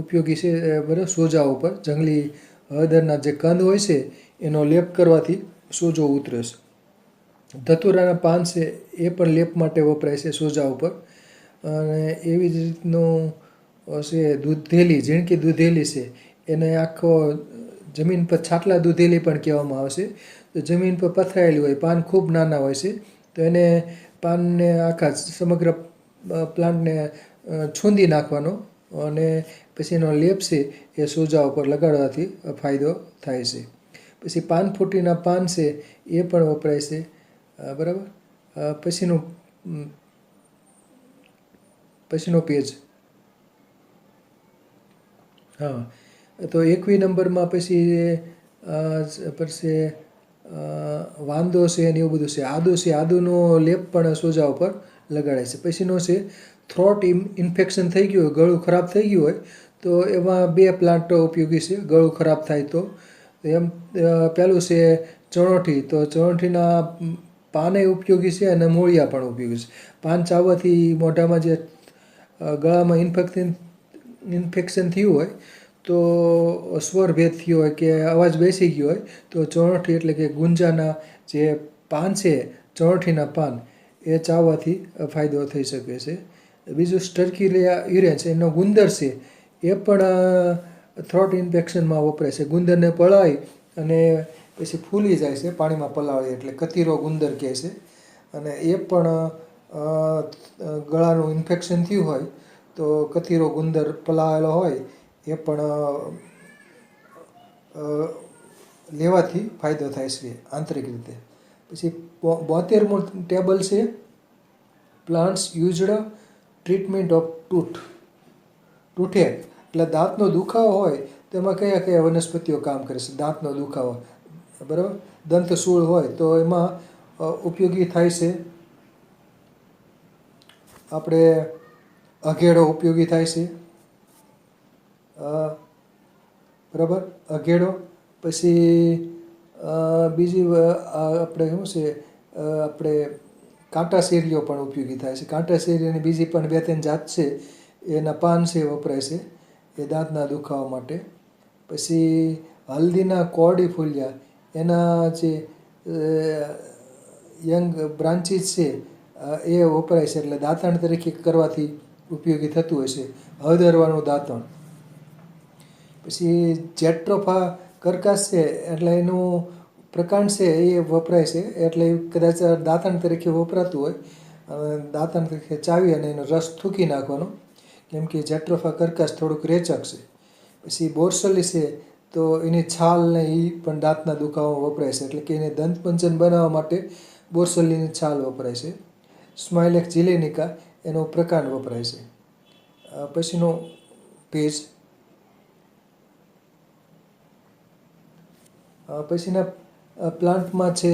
ઉપયોગી છે બરાબર સોજા ઉપર. જંગલી હળદરના જે કંદ હોય છે એનો લેપ કરવાથી સોજો ઉતરે છે. ધતુરાના પાન છે એ પણ લેપ માટે વપરાય છે સોજા ઉપર. અને એવી જ રીતનું છે દૂધેલી, ઝીણકી દૂધેલી છે એને આખો જમીન પર છાટલા દૂધેલી પણ કહેવામાં આવશે. તો જમીન પર પથરાયેલી હોય, પાન ખૂબ નાના હોય છે તો એને પાનને આખા સમગ્ર પ્લાન્ટને છૂંદી નાખવાનો અને પછી એનો લેપ છે એ સોજા ઉપર લગાડવાથી ફાયદો થાય છે. પછી પાનફૂટીના પાન છે એ પણ વપરાય છે બરાબર. પછીનો પેજ. તો 21 નંબરમાં પછી પડશે વાંદો છે ને એવું બધું છે. આદુ છે, આદુનો લેપ પણ સોજા ઉપર લગાડે છે. પછીનો છે થ્રોટ ઇન્ફેક્શન થઈ ગયું હોય, ગળું ખરાબ થઈ ગયું હોય તો એમાં 2 પ્લાન્ટ ઉપયોગી છે ગળું ખરાબ થાય તો. એમ પહેલું છે ચણોઠી. તો ચણોઠીના પાને ઉપયોગી છે અને મૂળિયા પણ ઉપયોગી છે. પાન ચાવવાથી મોઢામાં જે ગળામાં ઇન્ફેક્શન થયું હોય તો સ્વર ભેદ થયો હોય કે અવાજ બેસી ગયો હોય તો ચણોઠી એટલે કે ગુંજાના જે પાન છે, ચણોઠીના પાન એ ચાવવાથી ફાયદો થઈ શકે છે. બીજું સ્ટર્કીલિયા યુરેન્સ, એનો ગુંદર છે એ પણ થ્રોટ ઇન્ફેક્શનમાં વપરાય છે. ગુંદરને પલાળી અને પછી ફૂલી જાય છે પાણીમાં પલાળીએ એટલે કતીરો ગુંદર કહે છે. અને એ પણ ગળાનું ઇન્ફેક્શન થયું હોય તો કતીરો ગુંદર પલાળેલો હોય એ પણ લેવાથી ફાયદો થાય છે આંતરિક રીતે. પછી 72મું ટેબલ છે પ્લાન્ટ્સ યુઝડ ટ્રીટમેન્ટ ઓફ ટૂથેક. એટલે દાંતનો દુખાવો હોય તો એમાં કયા કયા વનસ્પતિઓ કામ કરે છે? દાંતનો દુખાવો, બરાબર, દંતશૂળ હોય તો એમાં ઉપયોગી થાય છે આપણે અઘેડો ઉપયોગી થાય છે, બરાબર, અઘેડો. પછી બીજી આપણે શું છે આપણે કાંટા શેરીઓ પણ ઉપયોગી થાય છે. કાંટા શેરીઓની બીજી પણ 2-3 જાત છે, એના પાન છે વપરાય છે એ દાંતના દુખાવા માટે. પછી હલ્દીના કોર્ડીફોલિયા, એના જે યંગ બ્રાન્ચીસ છે એ વપરાય છે એટલે દાંતણ તરીકે કરવાથી ઉપયોગી થતું હોય છે, હળદરવાનું દાંતણ. પછી જેટ્રોફા કર્કાસ છે એટલે એનું પ્રકાંડ છે એ વપરાય છે એટલે કદાચ દાંતણ તરીકે વપરાતું હોય. દાંતણ તરીકે ચાવી અને એનો રસ થૂકી નાખવાનો, કેમ કે જેટ્રોફા કર્કાસ થોડુંક રેચક છે. પછી બોરસલી છે તો એની છાલ ને એ પણ દાંતના દુખાવામાં વપરાય છે એટલે કે એને દંતમંજન બનાવવા માટે બોરસલીની છાલ વપરાય છે. સ્માઇલેક્સ જીલેનિકા એનો પ્રકાંડ વપરાય છે. પછીનો પેજ, પછીના પ્લાન્ટમાં છે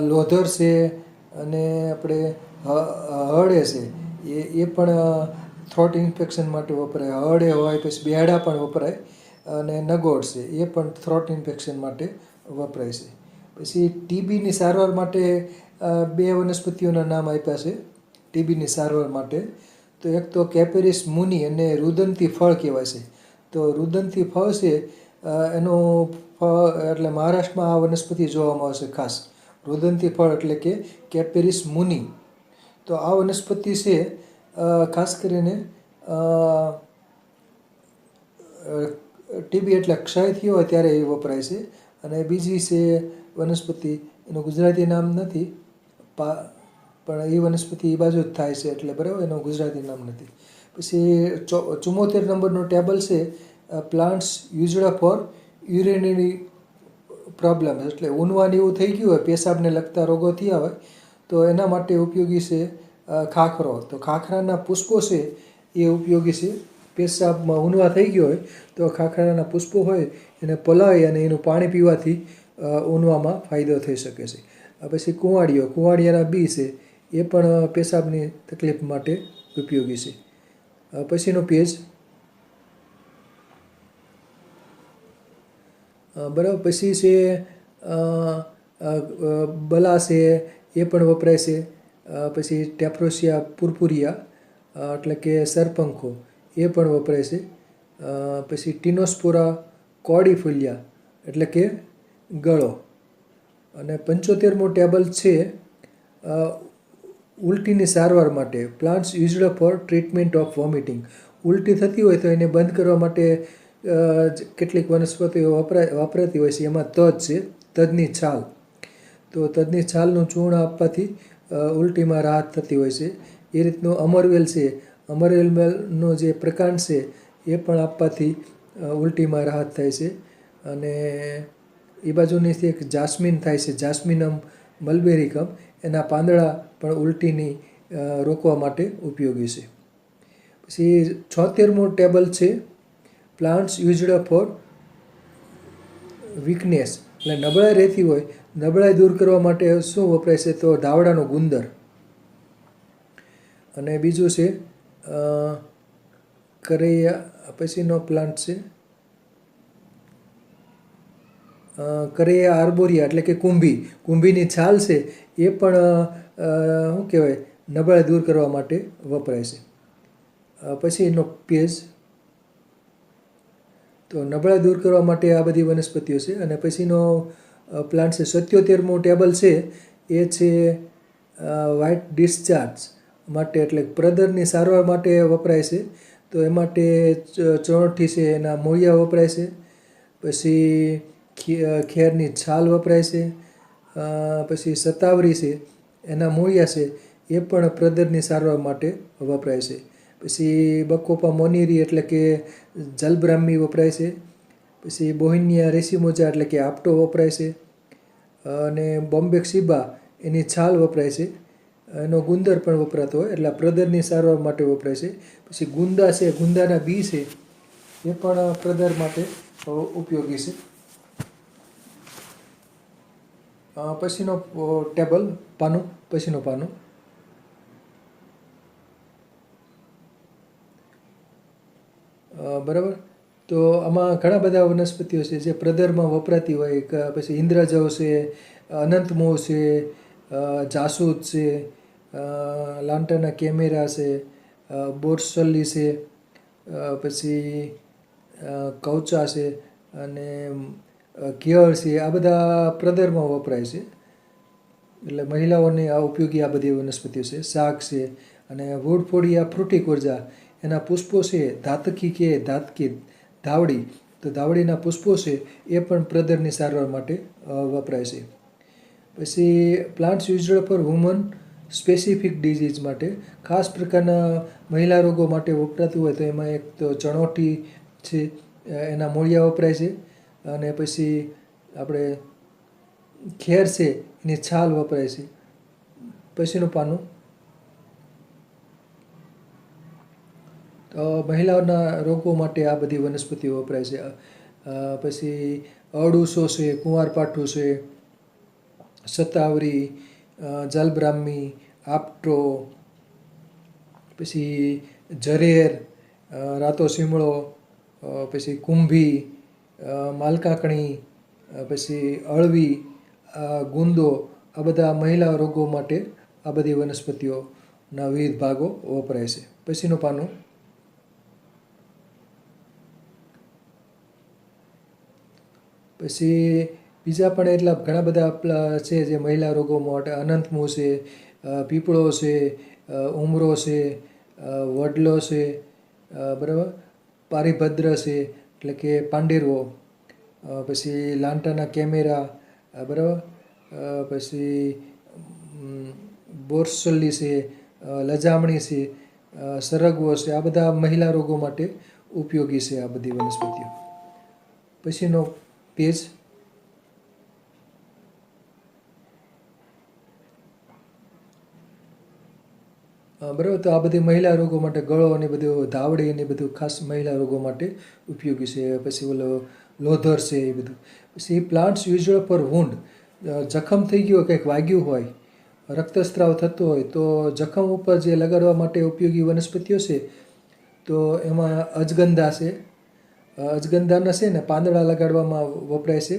લોધર છે અને આપણે હળે છે એ પણ થ્રોટ ઇન્ફેક્શન માટે વપરાય. હળે હોય, પછી બેડા પણ વપરાય અને નગોડ છે એ પણ થ્રોટ ઇન્ફેક્શન માટે વપરાય છે. પછી ટીબીની સારવાર માટે 2 વનસ્પતિઓના નામ આપ્યા છે ટીબીની સારવાર માટે. તો એક તો કેપેરિસ મુનિ અને રુદંતી ફળ કહેવાય છે. તો રુદંતી ફળ છે એનું ફળ એટલે મહારાષ્ટ્રમાં આ વનસ્પતિ જોવામાં આવશે ખાસ. રુદંતી ફળ એટલે કે કેપેરિસ મુનિ. તો આ વનસ્પતિ છે ખાસ કરીને ટીબી એટલે ક્ષય થયો હોય ત્યારે એ વપરાય છે. અને બીજી છે વનસ્પતિ, એનું ગુજરાતી નામ નથી, પણ એ વનસ્પતિ એ બાજુ જ થાય છે એટલે બરાબર, એનું ગુજરાતી નામ નથી. પછી 74 નંબરનો ટેબલ છે plants used four urinary problem, એટલે ઊનવાને એવું થઈ ગયું હોય, પેશાબને લગતા રોગો થયા હોય તો એના માટે ઉપયોગી છે ખાખરો. તો ખાખરાના પુષ્પો છે એ ઉપયોગી છે. પેશાબમાં ઊનવા થઈ ગયો હોય તો ખાખરાના પુષ્પો હોય એને પલાળી અને એનું પાણી પીવાથી ઊનવામાં ફાયદો થઈ શકે છે. પછી કુંવાડિયાના બી છે એ પણ પેશાબની તકલીફ માટે ઉપયોગી છે. પછીનો પેજ, બરાબર. પછી છે બલા છે એ પણ વપરાય છે. પછી ટેપ્રોસિયા પુરપુરિયા એટલે કે સરપંખો એ પણ વપરાય છે. પછી ટીનોસ્પોરા કોર્ડીફોલિયા એટલે કે ગળો. અને 75મો ટેબલ છે ઉલટીની સારવાર માટે plants used four treatment of vomiting. ઉલટી થતી હોય તો એને બંધ કરવા માટે કેટલીક વનસ્પતિઓ વાપરાતી હોય છે. એમાં તજ છે, તજની છાલ. તો તજની છાલનું ચૂર્ણ આપવાથી ઉલટીમાં રાહત થતી હોય છે. એ રીતનું અમરવેલ છે, અમરવેલનો જે પ્રકાંડ છે એ પણ આપવાથી ઉલટીમાં રાહત થાય છે. અને એ બાજુની એક જાસ્મિન થાય છે, જાસ્મિનમ મલબેરિકમ, એના પાંદડા પણ ઉલટીની રોકવા માટે ઉપયોગી છે. પછી 76મો ટેબલ છે પ્લાન્ટ્સ યુઝડ ફોર વીકનેસ એટલે નબળાઈ રહેતી હોય, નબળાઈ દૂર કરવા માટે શું વપરાય છે? તો ધાવડાનો ગુંદર. અને બીજું છે કરૈયા, પછીનો પ્લાન્ટ છે કરૈયા આર્બોરિયા, એટલે કે કુંભી. કુંભીની છાલ છે એ પણ શું કહેવાય, નબળાઈ દૂર કરવા માટે વપરાય છે. પછીનો પેજ. તો નબળાઈ દૂર કરવા માટે આ બધી વનસ્પતિઓ છે. અને પછીનો પ્લાન્ટ છે 77મો ટેબલ છે એ છે વ્હાઇટ ડિસ્ચાર્જ માટે, એટલે પ્રદરની સારવાર માટે વપરાય છે. તો એ માટે ચણોઠી છે એના મૂળિયા વપરાય છે. પછી ખેરની છાલ વપરાય છે. પછી શતાવરી છે એના મૂળિયા છે એ પણ પ્રદરની સારવાર માટે વપરાય છે. પછી બકોપા મોનીરી એટલે કે જલબ્રાહ્મી વપરાય છે. પછી બોહિનિયા રેસીમોજા એટલે કે આપટો વપરાય છે. અને બોમ્બેક્સીબા એની છાલ વપરાય છે. એનો ગુંદર પણ વપરાતો હોય, એટલે પ્રદરની સારવાર માટે વપરાય છે. પછી ગુંદા છે, ગુંદાના બી છે એ પણ પ્રદર માટે ઉપયોગી છે. પછીનો ટેબલ પાનું, પછીનું પાનું. બરાબર. તો આમાં ઘણા બધા વનસ્પતિઓ છે જે પ્રદરમાં વપરાતી હોય. પછી ઇન્દ્રજવ છે, અનંતમો છે, જાસૂદ છે, લાન્ટાના કેમેરા છે, બોરસલી છે, પછી કવચા છે અને કેળ છે. આ બધા પ્રદરમાં વપરાય છે. એટલે મહિલાઓને આ ઉપયોગી આ બધી વનસ્પતિઓ છે. શાક છે અને વુડફોડિયા ફ્રુટિકોર્જા, એના પુષ્પો છે ધાતકી કે ધાતકી ધાવડી. તો ધાવડીના પુષ્પો છે એ પણ પ્રદરની સારવાર માટે વપરાય છે. પછી plants used four woman specific disease માટે, ખાસ પ્રકારના મહિલા રોગો માટે વપરાતું હોય તો એમાં એક તો ચણોઠી છે એના મૂળિયા વપરાય છે. અને પછી આપણે ખેર છે એની છાલ વપરાય છે. પછીનું પાનું. તો મહિલાઓના રોગો માટે આ બધી વનસ્પતિઓ વપરાય છે. પછી અળુસો છે, કુંવારપાઠું છે, શતાવરી, જલબ્રાહ્મી, આપટો, પછી જરેર, રાતો શીમળો, પછી કુંભી, માલકાકણી, પછી અળવી, ગુંદો, આ બધા મહિલા રોગો માટે આ બધી વનસ્પતિઓના વિવિધ ભાગો વપરાય છે. પછીનું પાનું. પછી બીજા પણ એટલા ઘણા બધા છે જે મહિલા રોગો માટે. અનંતમુ છે, પીપળો છે, ઉમરો છે, વડલો છે, બરાબર, પારિભદ્ર છે એટલે કે પાંડેરવો, પછી લાન્ટાના કેમેરા, બરાબર, પછી બોરસલી છે, લજામણી છે, સરગવો છે. આ બધા મહિલા રોગો માટે ઉપયોગી છે આ બધી વનસ્પતિઓ. પછીનો પેજ. બરાબર. તો આ બધી મહિલા રોગો માટે ગળો અને બધું ધાવડી અને બધું ખાસ મહિલા રોગો માટે ઉપયોગી છે. પછી ઓલો લોધર છે એ બધું. પછી પ્લાન્ટ્સ યુઝડ ફોર વુન્ડ, જખમ થઈ ગયો, કંઈક વાગ્યું હોય, રક્તસ્રાવ થતો હોય તો જખમ ઉપર જે લગાડવા માટે ઉપયોગી વનસ્પતિઓ છે તો એમાં અજગંધા છે. અજગંધાના છે ને પાંદડા લગાડવામાં વપરાય છે.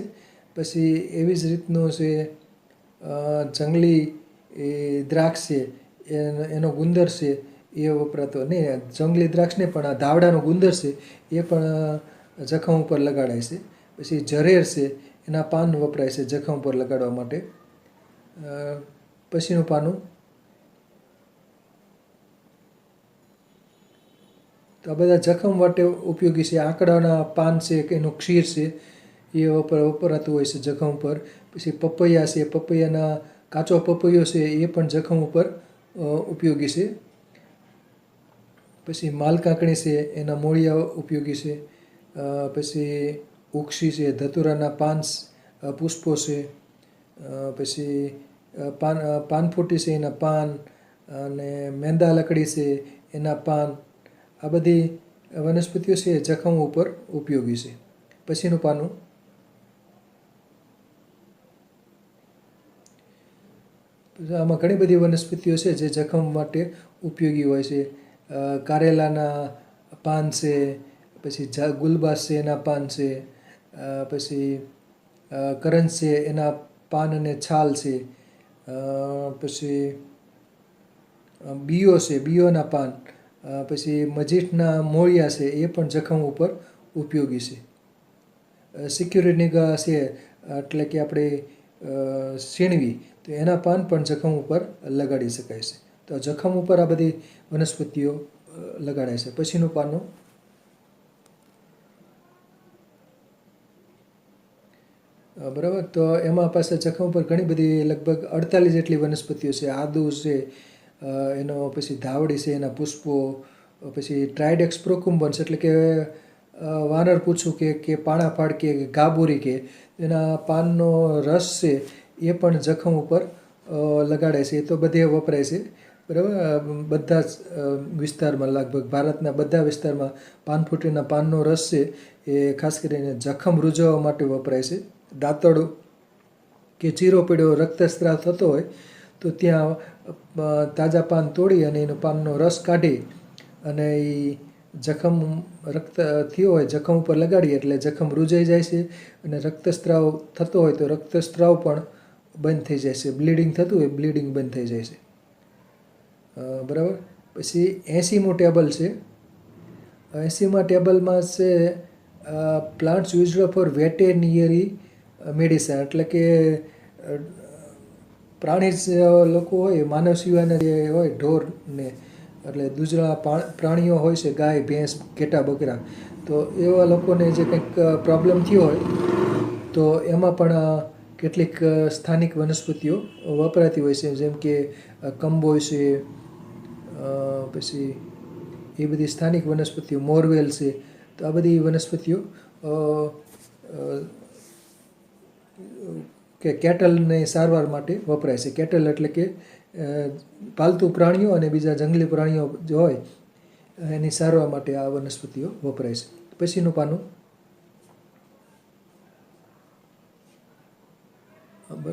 પછી એવી જ રીતનું છે જંગલી દ્રાક્ષ છે એનો ગુંદર છે એ વપરાતો નહીં. જંગલી દ્રાક્ષ નહીં પણ આ ધાવડાનો ગુંદર છે એ પણ જખમ ઉપર લગાડાય છે. પછી જરેર છે એના પાન વપરાય છે જખમ ઉપર લગાડવા માટે. પછીનું પાનું. તો આ બધા જખમ માટે ઉપયોગી છે. આંકડાના પાન છે કે એનું ક્ષીર છે એ વપરાતું હોય છે જખમ ઉપર. પછી પપૈયા છે, પપૈયાના કાચો પપૈયો છે એ પણ જખમ ઉપર ઉપયોગી છે. પછી માલકાકણી છે એના મૂળિયા ઉપયોગી છે. પછી ઉક્ષી છે, ધતુરાના પાન, પુષ્પો છે. પછી પાનફૂટી છે એના પાન, અને મેંદા લકડી છે એના પાન. આ બધી વનસ્પતિઓ છે જખમ ઉપર ઉપયોગી છે. પછીનું પાનું. આમાં ઘણી બધી વનસ્પતિઓ છે જે જખમ માટે ઉપયોગી હોય છે. કારેલાના પાન છે, પછી ગુલબાસ છે એના પાન છે, પછી કરંજ છે એના પાન અને છાલ છે, પછી બીઓ છે બીઓના પાન, પછી મજીઠના મોળિયા છે એ પણ જખમ ઉપર ઉપયોગી છે. સિક્યુરિનિગા છે એટલે કે આપણે સીણવી, તો એના પાન પણ જખમ ઉપર લગાડી શકાય છે. તો જખમ ઉપર આ બધી વનસ્પતિઓ લગાડાય છે. પછીનું પાનું, બરાબર. તો એમાં પાસે જખમ ઉપર ઘણી બધી લગભગ 48 જેટલી વનસ્પતિઓ છે. આદુ છે, એનો પછી ધાવડી છે, એના પુષ્પો, પછી ટ્રાઇડેક્સ પ્રોકુમ્બન્સ એટલે કે વાનર પૂછું કે પાણા ફાડ કે ગાબોરી કે એના પાનનો રસ છે એ પણ જખમ ઉપર લગાડાય છે. એ તો બધે વપરાય છે, બરાબર. બધા જ વિસ્તારમાં, લગભગ ભારતના બધા વિસ્તારમાં પાનફૂટીના પાનનો રસ છે એ ખાસ કરીને જખમ રૂઝવવા માટે વપરાય છે. દાંતરડું કે ચીરો પડ્યો રક્તસ્રાવ થતો હોય તો ત્યાં તાજા પાન તોડી અને એનો પાનનો રસ કાઢી અને એ જખમ રક્ત થયો હોય જખમ ઉપર લગાડીએ એટલે જખમ રૂઝાઈ જાય છે અને રક્તસ્રાવ થતો હોય તો રક્તસ્રાવ પણ બંધ થઈ જાય છે. બ્લીડિંગ થતું હોય બ્લીડિંગ બંધ થઈ જાય છે, બરાબર. પછી 80મું ટેબલ છે. 80મા ટેબલમાં છે પ્લાન્ટ્સ યુઝડ ફોર વેટેરિનરી મેડિસન એટલે કે પ્રાણી લોકો હોય, માનવ સિવાયના જે હોય ઢોરને, એટલે દૂધના પ્રાણીઓ હોય છે, ગાય ભેંસ ઘેટા બકરા, તો એવા લોકોને જે કંઈક પ્રોબ્લેમ થયો હોય તો એમાં પણ કેટલીક સ્થાનિક વનસ્પતિઓ વપરાતી હોય છે, જેમ કે કંબોય છે, પછી એ બધી સ્થાનિક વનસ્પતિઓ, મોરવેલ છે. તો આ બધી વનસ્પતિઓ કે કેટલની સારવાર માટે વપરાય છે. કેટલ એટલે કે પાલતુ પ્રાણીઓ અને બીજા જંગલી પ્રાણીઓ જે હોય એની સારવાર માટે આ વનસ્પતિઓ વપરાય છે. પછીનું પાનું,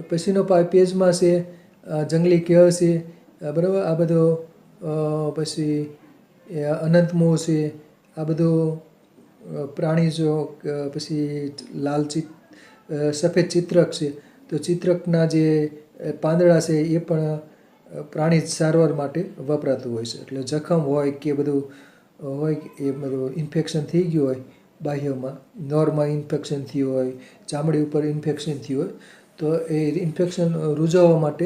પછીનો પેજમાં છે જંગલી કેળ છે, બરાબર. આ બધો પછી અનંતમોહ છે, આ બધું પ્રાણી જો પછી સફેદ ચિત્રક છે, તો ચિત્રકના જે પાંદડા છે એ પણ પ્રાણી સારવાર માટે વપરાતું હોય છે. એટલે જખમ હોય કે બધું હોય એ બધું ઇન્ફેક્શન થઈ ગયું હોય બાહ્યમાં, નોરમાં ઇન્ફેક્શન થયું હોય, ચામડી ઉપર ઇન્ફેક્શન થયું હોય તો એ ઇન્ફેક્શન રૂઝવવા માટે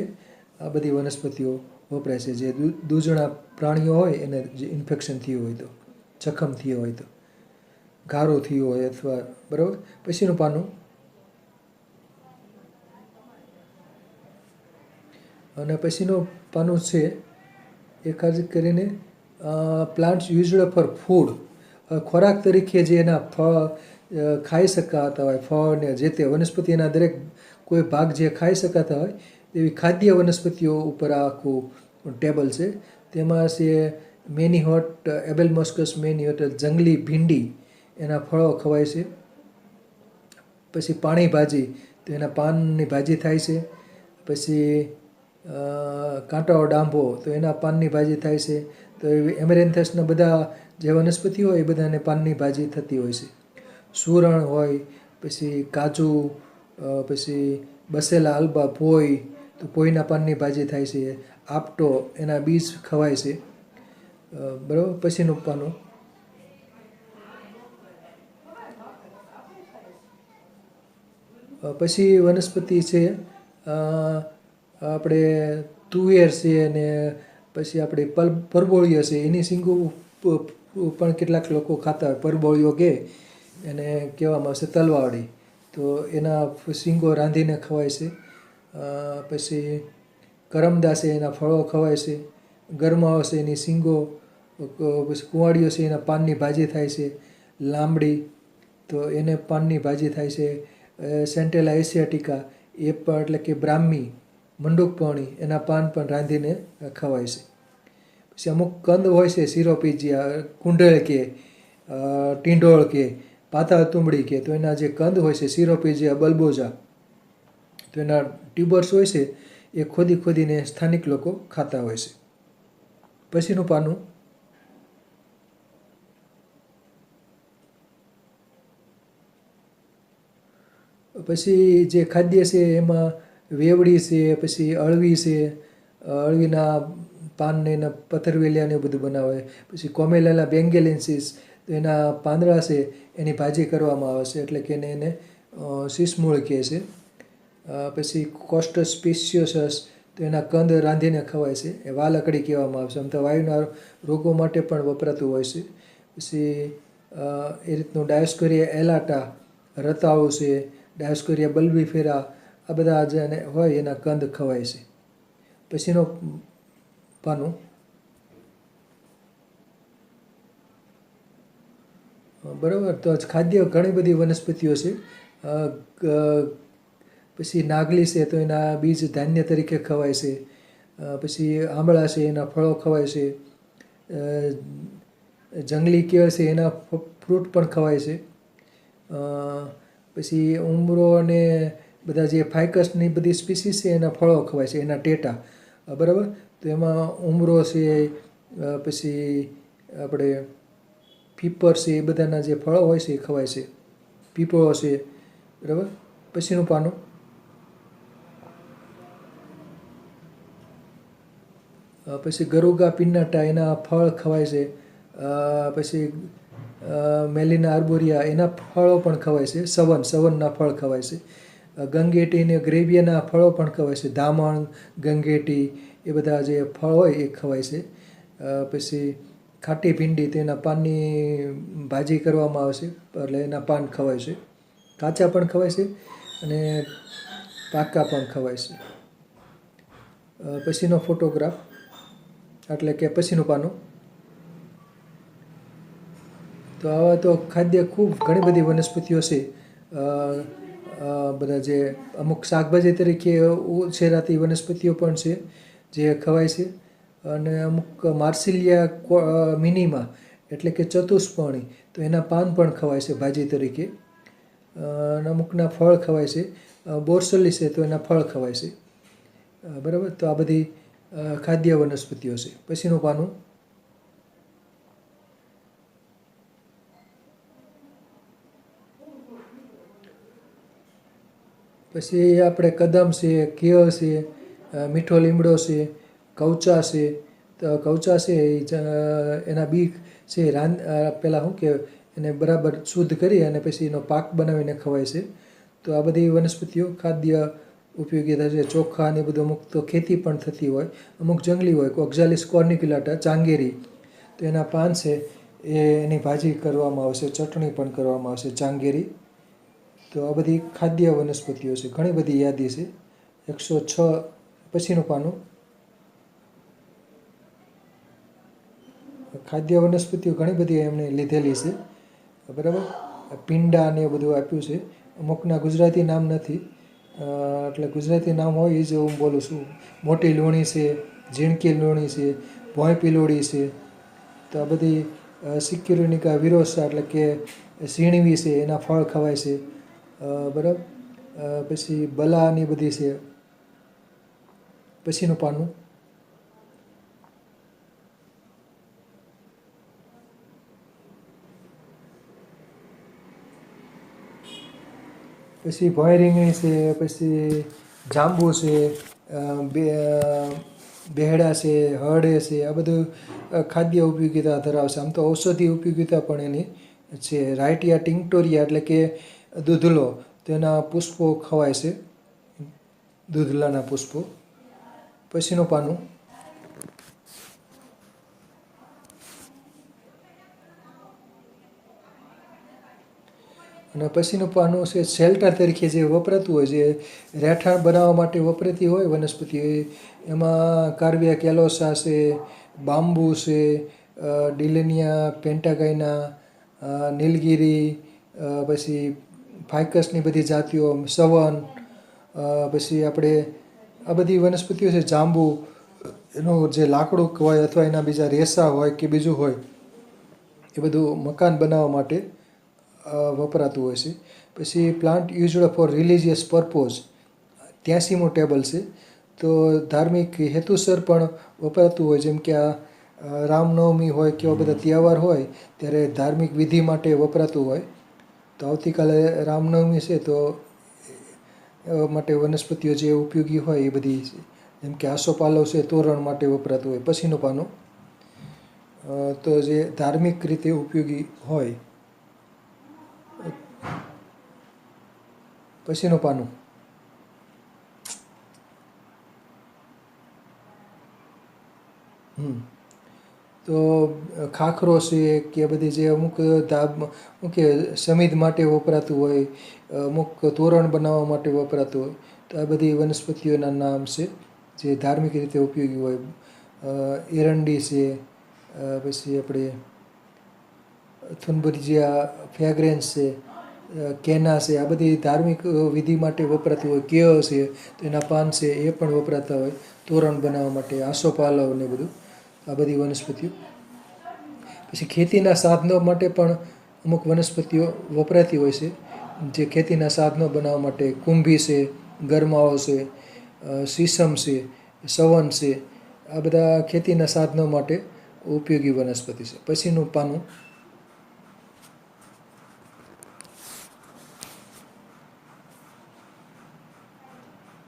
આ બધી વનસ્પતિઓ વપરાય છે. જે દૂધણા પ્રાણીઓ હોય એને જે ઇન્ફેક્શન થયું હોય તો, જખમ થયો હોય તો, ગારો થયો હોય અથવા, બરાબર. પછીનું પાનું, અને પછીનું પાનું છે એ ખાસ કરીને પ્લાન્ટ્સ યુઝડ ફોર ફૂડ, ખોરાક તરીકે જે એના ફળ ખાઈ શકાતા હોય, ફળ ને જે તે વનસ્પતિના દરેક કોઈ ભાગ જે ખાઈ શકાતા હોય એવી ખાદ્ય વનસ્પતિઓ ઉપર આ આખું ટેબલ છે. તેમાં છે મેનીહોટ, એબેલમોસ્કસ મેનીહોટ, જંગલી ભીંડી, એના ફળો ખવાય છે. પછી પાણી ભાજી, તો એના પાનની ભાજી થાય છે. પછી કાંટાળો ડાંભો, તો એના પાનની ભાજી થાય છે. તો એવી એમેરેન્થસના બધા જે વનસ્પતિ હોય એ બધાને પાનની ભાજી થતી હોય છે. સુરણ હોય, પછી કાજુ, પછી બસેલા આલ્બા, પોઈ, તો પોઈના પાનની ભાજી થાય છે. આપટો, એના બીજ ખવાય છે, બરાબર. પછીનું પાનું, પછી વનસ્પતિ છે આપણે તુવેર છે, અને પછી આપણે પરબોળીઓ છે, એની શીંગો પણ કેટલાક લોકો ખાતા હોય. પરબોળીઓ કે એને કહેવામાં આવશે તલવાવડી, તો એના શીંગો રાંધીને ખવાય છે. પછી કરમદા છે એના ફળો ખવાય છે. ગરમાવો છે એની શીંગો, પછી કુંવાડીઓ છે એના પાનની ભાજી થાય છે. લાંબડી, તો એને પાનની ભાજી થાય છે. સેન્ટેલા એશિયાટિકા, એ પણ એટલે કે બ્રાહ્મી, મંડૂકપર્ણી, એના પાન પણ રાંધીને ખવાય છે. પછી અમુક કંદ હોય છે, સિરોપીજિયા, કુંડળ કે ટીંડોળ કે પાતાળ તુંબડી કે, તો એના જે કંદ હોય છે સિરોપીજિયા બલ્બોઝા, તો એના ટ્યુબર્સ હોય છે એ ખોદીને સ્થાનિક લોકો ખાતા હોય છે. પછીનું પાનું પછી જે ખાદ્ય છે એમાં વેવડી છે, પછી અળવી છે, અળવીના પાનને એના પથરવેલિયા ને બધું બનાવે. પછી કોમેલેલા બેંગેલેન્સિસ, તો એના પાંદડા છે એની ભાજી કરવામાં આવે છે, એટલે કે એને શીશમૂળ કહે છે. પછી કોસ્ટસ સ્પેશિયોસસ, તો એના કંદ રાંધીને ખવાય છે, એ વાલકડી કહેવામાં આવે છે. આમ તો વાયુના રોગો માટે પણ વપરાતું હોય છે. પછી એ રીતનું ડાયોસ્કોરિયા એલાટા, રતાળુ છે, ડાયોસ્કોરિયા બલ્બીફેરા, આ બધા જેને હોય એના કંદ ખવાય છે. પછીનો પાનું બરાબર. તો ખાદ્ય ઘણી બધી વનસ્પતિઓ છે. પછી નાગલી છે, તો એના બીજ ધાન્ય તરીકે ખવાય છે. પછી આંબળા છે, એના ફળો ખવાય છે. જંગલી કેળ છે, એના ફ્રૂટ પણ ખવાય છે. પછી ઉમરો અને બધા જે ફાઇકસની બધી સ્પીસીસ છે એના ફળો ખવાય છે, એના ટેટા. બરાબર. તો એમાં ઉમરો છે, પછી આપણે પીપર છે, એ બધાના જે ફળો હોય છે એ ખવાય છે. પીપળો છે. બરાબર. પછીનું પાનું પછી ગરુગા પિન્નાટા, એના ફળ ખવાય છે. પછી મેલિના આર્બોરિયા, એના ફળો પણ ખવાય છે. સવનના ફળ ખવાય છે. ગંગેટી અને ગ્રેવિયાના ફળો પણ ખવાય છે. ધામણ, ગંગેટી, એ બધા જે ફળ હોય એ ખવાય છે. પછી ખાટી ભીંડી, તેના પાનની ભાજી કરવામાં આવે છે, એટલે એના પાન ખવાય છે. કાચા પણ ખવાય છે અને પાકા પણ ખવાય છે. પછીનો ફોટોગ્રાફ, એટલે કે પછીનું પાનું. તો આવા તો ખાદ્ય ખૂબ ઘણી બધી વનસ્પતિઓ છે. બધા જે અમુક શાકભાજી તરીકે ઉછેરાતી વનસ્પતિઓ પણ છે જે ખવાય છે. અને અમુક માર્સિલિયા મિનિમા, એટલે કે ચતુષ્પર્ણી, તો એના પાન પણ ખવાય છે ભાજી તરીકે. અને અમુકના ફળ ખવાય છે. બોરસલી છે, તો એના ફળ ખવાય છે. બરાબર. તો આ બધી ખાદ્ય વનસ્પતિઓ છે. પછીનું પાનું. પછી આપણે કદમ છે, કેળ છે, મીઠો લીમડો છે, કવચા છે. તો કવચા છે એના બી છે પહેલાં શું કે એને બરાબર શુદ્ધ કરી અને પછી એનો પાક બનાવીને ખવાય છે. તો આ બધી વનસ્પતિઓ ખાદ્ય ઉપયોગીતા છે. ચોખા ને બધું અમુક તો ખેતી પણ થતી હોય, અમુક જંગલી હોય. ઓક્ઝાલિસ કોર્નિક્યુલાટા, ચાંગેરી, તો એના પાન છે એની ભાજી કરવામાં આવશે, ચટણી પણ કરવામાં આવશે, ચાંગેરી. તો આ બધી ખાદ્ય વનસ્પતિઓ છે. ઘણી બધી યાદી છે. 106. પછીનું પાનું. ખાદ્ય વનસ્પતિઓ ઘણી બધી એમણે લીધેલી છે. બરાબર. પીંડા ને એ બધું આપ્યું છે. અમુકના ગુજરાતી નામ નથી, એટલે ગુજરાતી નામ હોય એ જ હું બોલું છું. મોટી લૂણી છે, ઝીણકી લૂણી છે, ભોંય પિલોડી છે. તો આ બધી સિક્યુરિનિકા વિરોસા, એટલે કે સીણવી છે, એના ફળ ખવાય છે. બરાબર. પછી બલાની બધી છે. પછીનું પાનું. પછી ભોંય રીંગણી છે, પછી જાંબુ છે, બેહડા છે, હળે છે. આ બધું ખાદ્ય ઉપયોગિતા ધરાવશે. આમ તો ઔષધિ ઉપયોગિતા પણ એની છે. રાઇટિયા ટિંક્ટોરિયા, એટલે કે દૂધલો, તેના પુષ્પો ખવાય છે, દૂધલાના પુષ્પો. પછીનું પાનું. અને પછીનું પાનું છે શેલ્ટર તરીકે જે વપરાતું હોય, જે રહેઠાણ બનાવવા માટે વપરાતી હોય વનસ્પતિ, એમાં કાર્વિયા કેલોસા છે, બાંબુ છે, ડિલેનિયા પેન્ટાગાઇના, નીલગિરી, પછી ફાઇકસની બધી જાતિઓ, સવન, પછી આપણે આ બધી વનસ્પતિઓ છે. જાંબુ, એનું જે લાકડું હોય અથવા એના બીજા રેસા હોય કે બીજું હોય, એ બધું મકાન બનાવવા માટે વપરાતું હોય છે. પછી plant used for religious purpose, 83મો ટેબલ છે. તો ધાર્મિક હેતુસર પણ વપરાતું હોય, જેમ કે આ રામનવમી હોય કે એવા બધા તહેવાર હોય ત્યારે ધાર્મિક વિધિ માટે વપરાતું હોય. તો આવતીકાલે રામનવમી છે તો એવા માટે વનસ્પતિઓ જે ઉપયોગી હોય એ બધી છે. જેમ કે આસોપાલવ છે તોરણ માટે વપરાતું હોય. પછીનું પાનું તો જે ધાર્મિક રીતે ઉપયોગી હોય. પછીનું પાનું તો ખાખરો છે કે બધી જે અમુક શું કે સમિધ માટે વપરાતું હોય, અમુક તોરણ બનાવવા માટે વપરાતું હોય. તો આ બધી વનસ્પતિઓના નામ છે જે ધાર્મિક રીતે ઉપયોગી હોય. એરંડી છે, પછી આપણે થુનબરજિયા, ફ્રેગ્રેન્સ છે, કેના છે, આ બધી ધાર્મિક વિધિ માટે વપરાતી હોય. કેળ છે તો એના પાન છે એ પણ વપરાતા હોય તોરણ બનાવવા માટે. આસોપાલવ ને બધું આ બધી વનસ્પતિઓ. પછી ખેતીના સાધનો માટે પણ અમુક વનસ્પતિઓ વપરાતી હોય છે. જે ખેતીના સાધનો બનાવવા માટે કુંભી છે, ગરમાવો છે, સીસમ છે, સવન છે, આ બધા ખેતીના સાધનો માટે ઉપયોગી વનસ્પતિ છે. પછીનું પાનું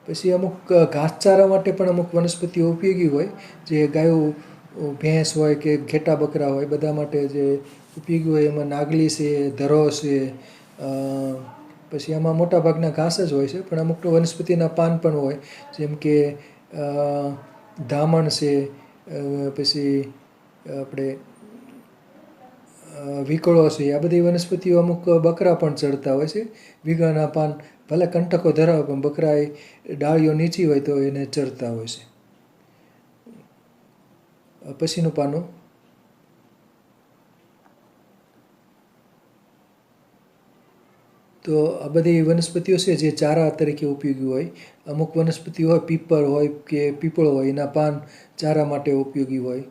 પછી અમુક ઘાસચારા માટે પણ અમુક વનસ્પતિઓ ઉપયોગી હોય. જે ગાયો ભેંસ હોય કે ઘેટા બકરા હોય બધા માટે જે ઉપયોગી હોય એમાં નાગલી છે, ધરો છે, પછી આમાં મોટાભાગના ઘાસ જ હોય છે, પણ અમુક વનસ્પતિના પાન પણ હોય. જેમ કે ધામણ છે, પછી આપણે વિકળો છે, આ બધી વનસ્પતિઓ અમુક બકરા પણ ચડતા હોય છે. વીઘાના પાન ભલે કંટકો ધરાવે પણ બકરા એ ડાળીઓ નીચી હોય તો એને ચરતા હોય છે. પછીનું પાનું તો આ બધી વનસ્પતિઓ છે જે ચારા તરીકે ઉપયોગી હોય. અમુક વનસ્પતિઓ હોય પીપળ હોય કે પીપળો હોય એના પાન ચારા માટે ઉપયોગી હોય.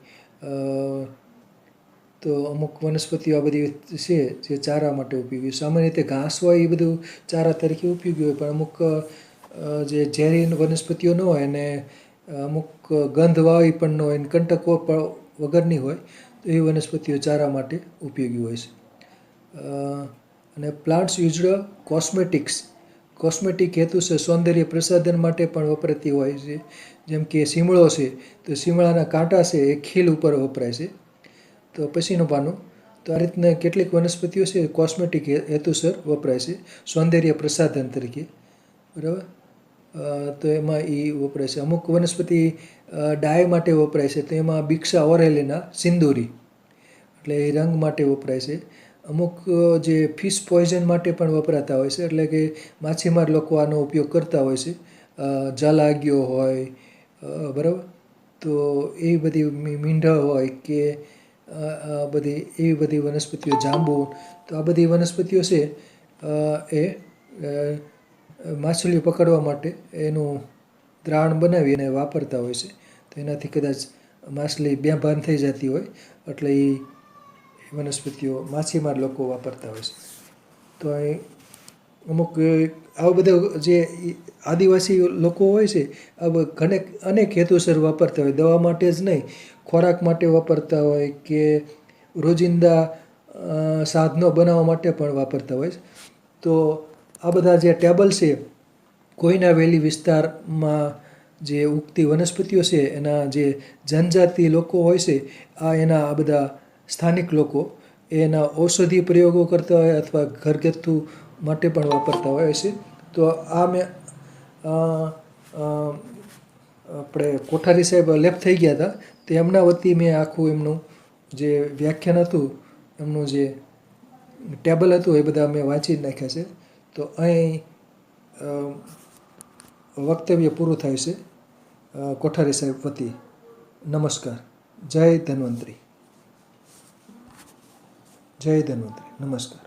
તો અમુક વનસ્પતિઓ આ બધી છે જે ચારા માટે ઉપયોગી. સામાન્ય રીતે ઘાસ હોય એ બધું ચારા તરીકે ઉપયોગી હોય, પણ અમુક જે ઝેરી વનસ્પતિઓ ન હોય અને અમુક ગંધવાળી પણ ન હોય, કંટકો પણ વગરની હોય તો એ વનસ્પતિઓ ચારા માટે ઉપયોગી હોય છે. અને પ્લાન્ટ્સ યુઝડ કોસ્મેટિક હેતુસર સૌંદર્ય પ્રસાધન માટે પણ વપરાતી હોય છે. જેમ કે સીમળો છે તો સીમળાના કાંટા છે એ ખીલ ઉપર વપરાય છે. તો પછીનું પાનું તો આ રીતના કેટલીક વનસ્પતિઓ છે કોસ્મેટિક હેતુસર વપરાય છે, સૌંદર્ય પ્રસાધન તરીકે. બરાબર. તો એમાં એ વપરાય છે. અમુક વનસ્પતિ ડાય માટે વપરાય છે, તો એમાં બિક્સા ઓરેલિના સિંદૂરી, એટલે એ રંગ માટે વપરાય છે. અમુક જે ફિશ પોઈઝન માટે પણ વપરાતા હોય છે, એટલે કે માછીમાર લોકો આનો ઉપયોગ કરતા હોય છે. જલાગીઓ હોય, બરાબર, તો એ બધી મીંઢળ હોય કે બધી એવી બધી વનસ્પતિઓ, જાંબુ, તો આ બધી વનસ્પતિઓ છે એ માછલીઓ પકડવા માટે એનું ત્રાણ બનાવી અને વાપરતા હોય છે. તો એનાથી કદાચ માછલી બેભાન થઈ જતી હોય એટલે એ વનસ્પતિઓ માછીમાર લોકો વાપરતા હોય છે. તો અહીં અમુક આવા બધા જે આદિવાસી લોકો હોય છે આ અનેક હેતુસર વાપરતા હોય. દવા માટે જ નહીં, ખોરાક માટે વાપરતા હોય કે રોજિંદા સાધનો બનાવવા માટે પણ વાપરતા હોય છે. તો આ બધા જે ટેબલ છે કોઈના વેલી વિસ્તારમાં જે ઉગતી વનસ્પતિઓ છે એના જે જનજાતિ લોકો હોય છે એના આ બધા સ્થાનિક લોકો એના ઔષધીય પ્રયોગો કરતા હોય અથવા ઘરગથ્થુ માટે પણ વાપરતા હોય છે. તો આ મેં આપણે કોઠારી સાહેબ લેફ્ટ થઈ ગયા હતા તો એમના વતી મેં આખું એમનું જે વ્યાખ્યાન હતું, એમનું જે ટેબલ હતું એ બધા મેં વાંચી નાખ્યા છે. તો અહીં વક્તવ્ય પૂરું થાય છે કોઠારી સાહેબ વતી. નમસ્કાર. જય ધન્વંતરી. જય ધન્વંતરી. નમસ્કાર.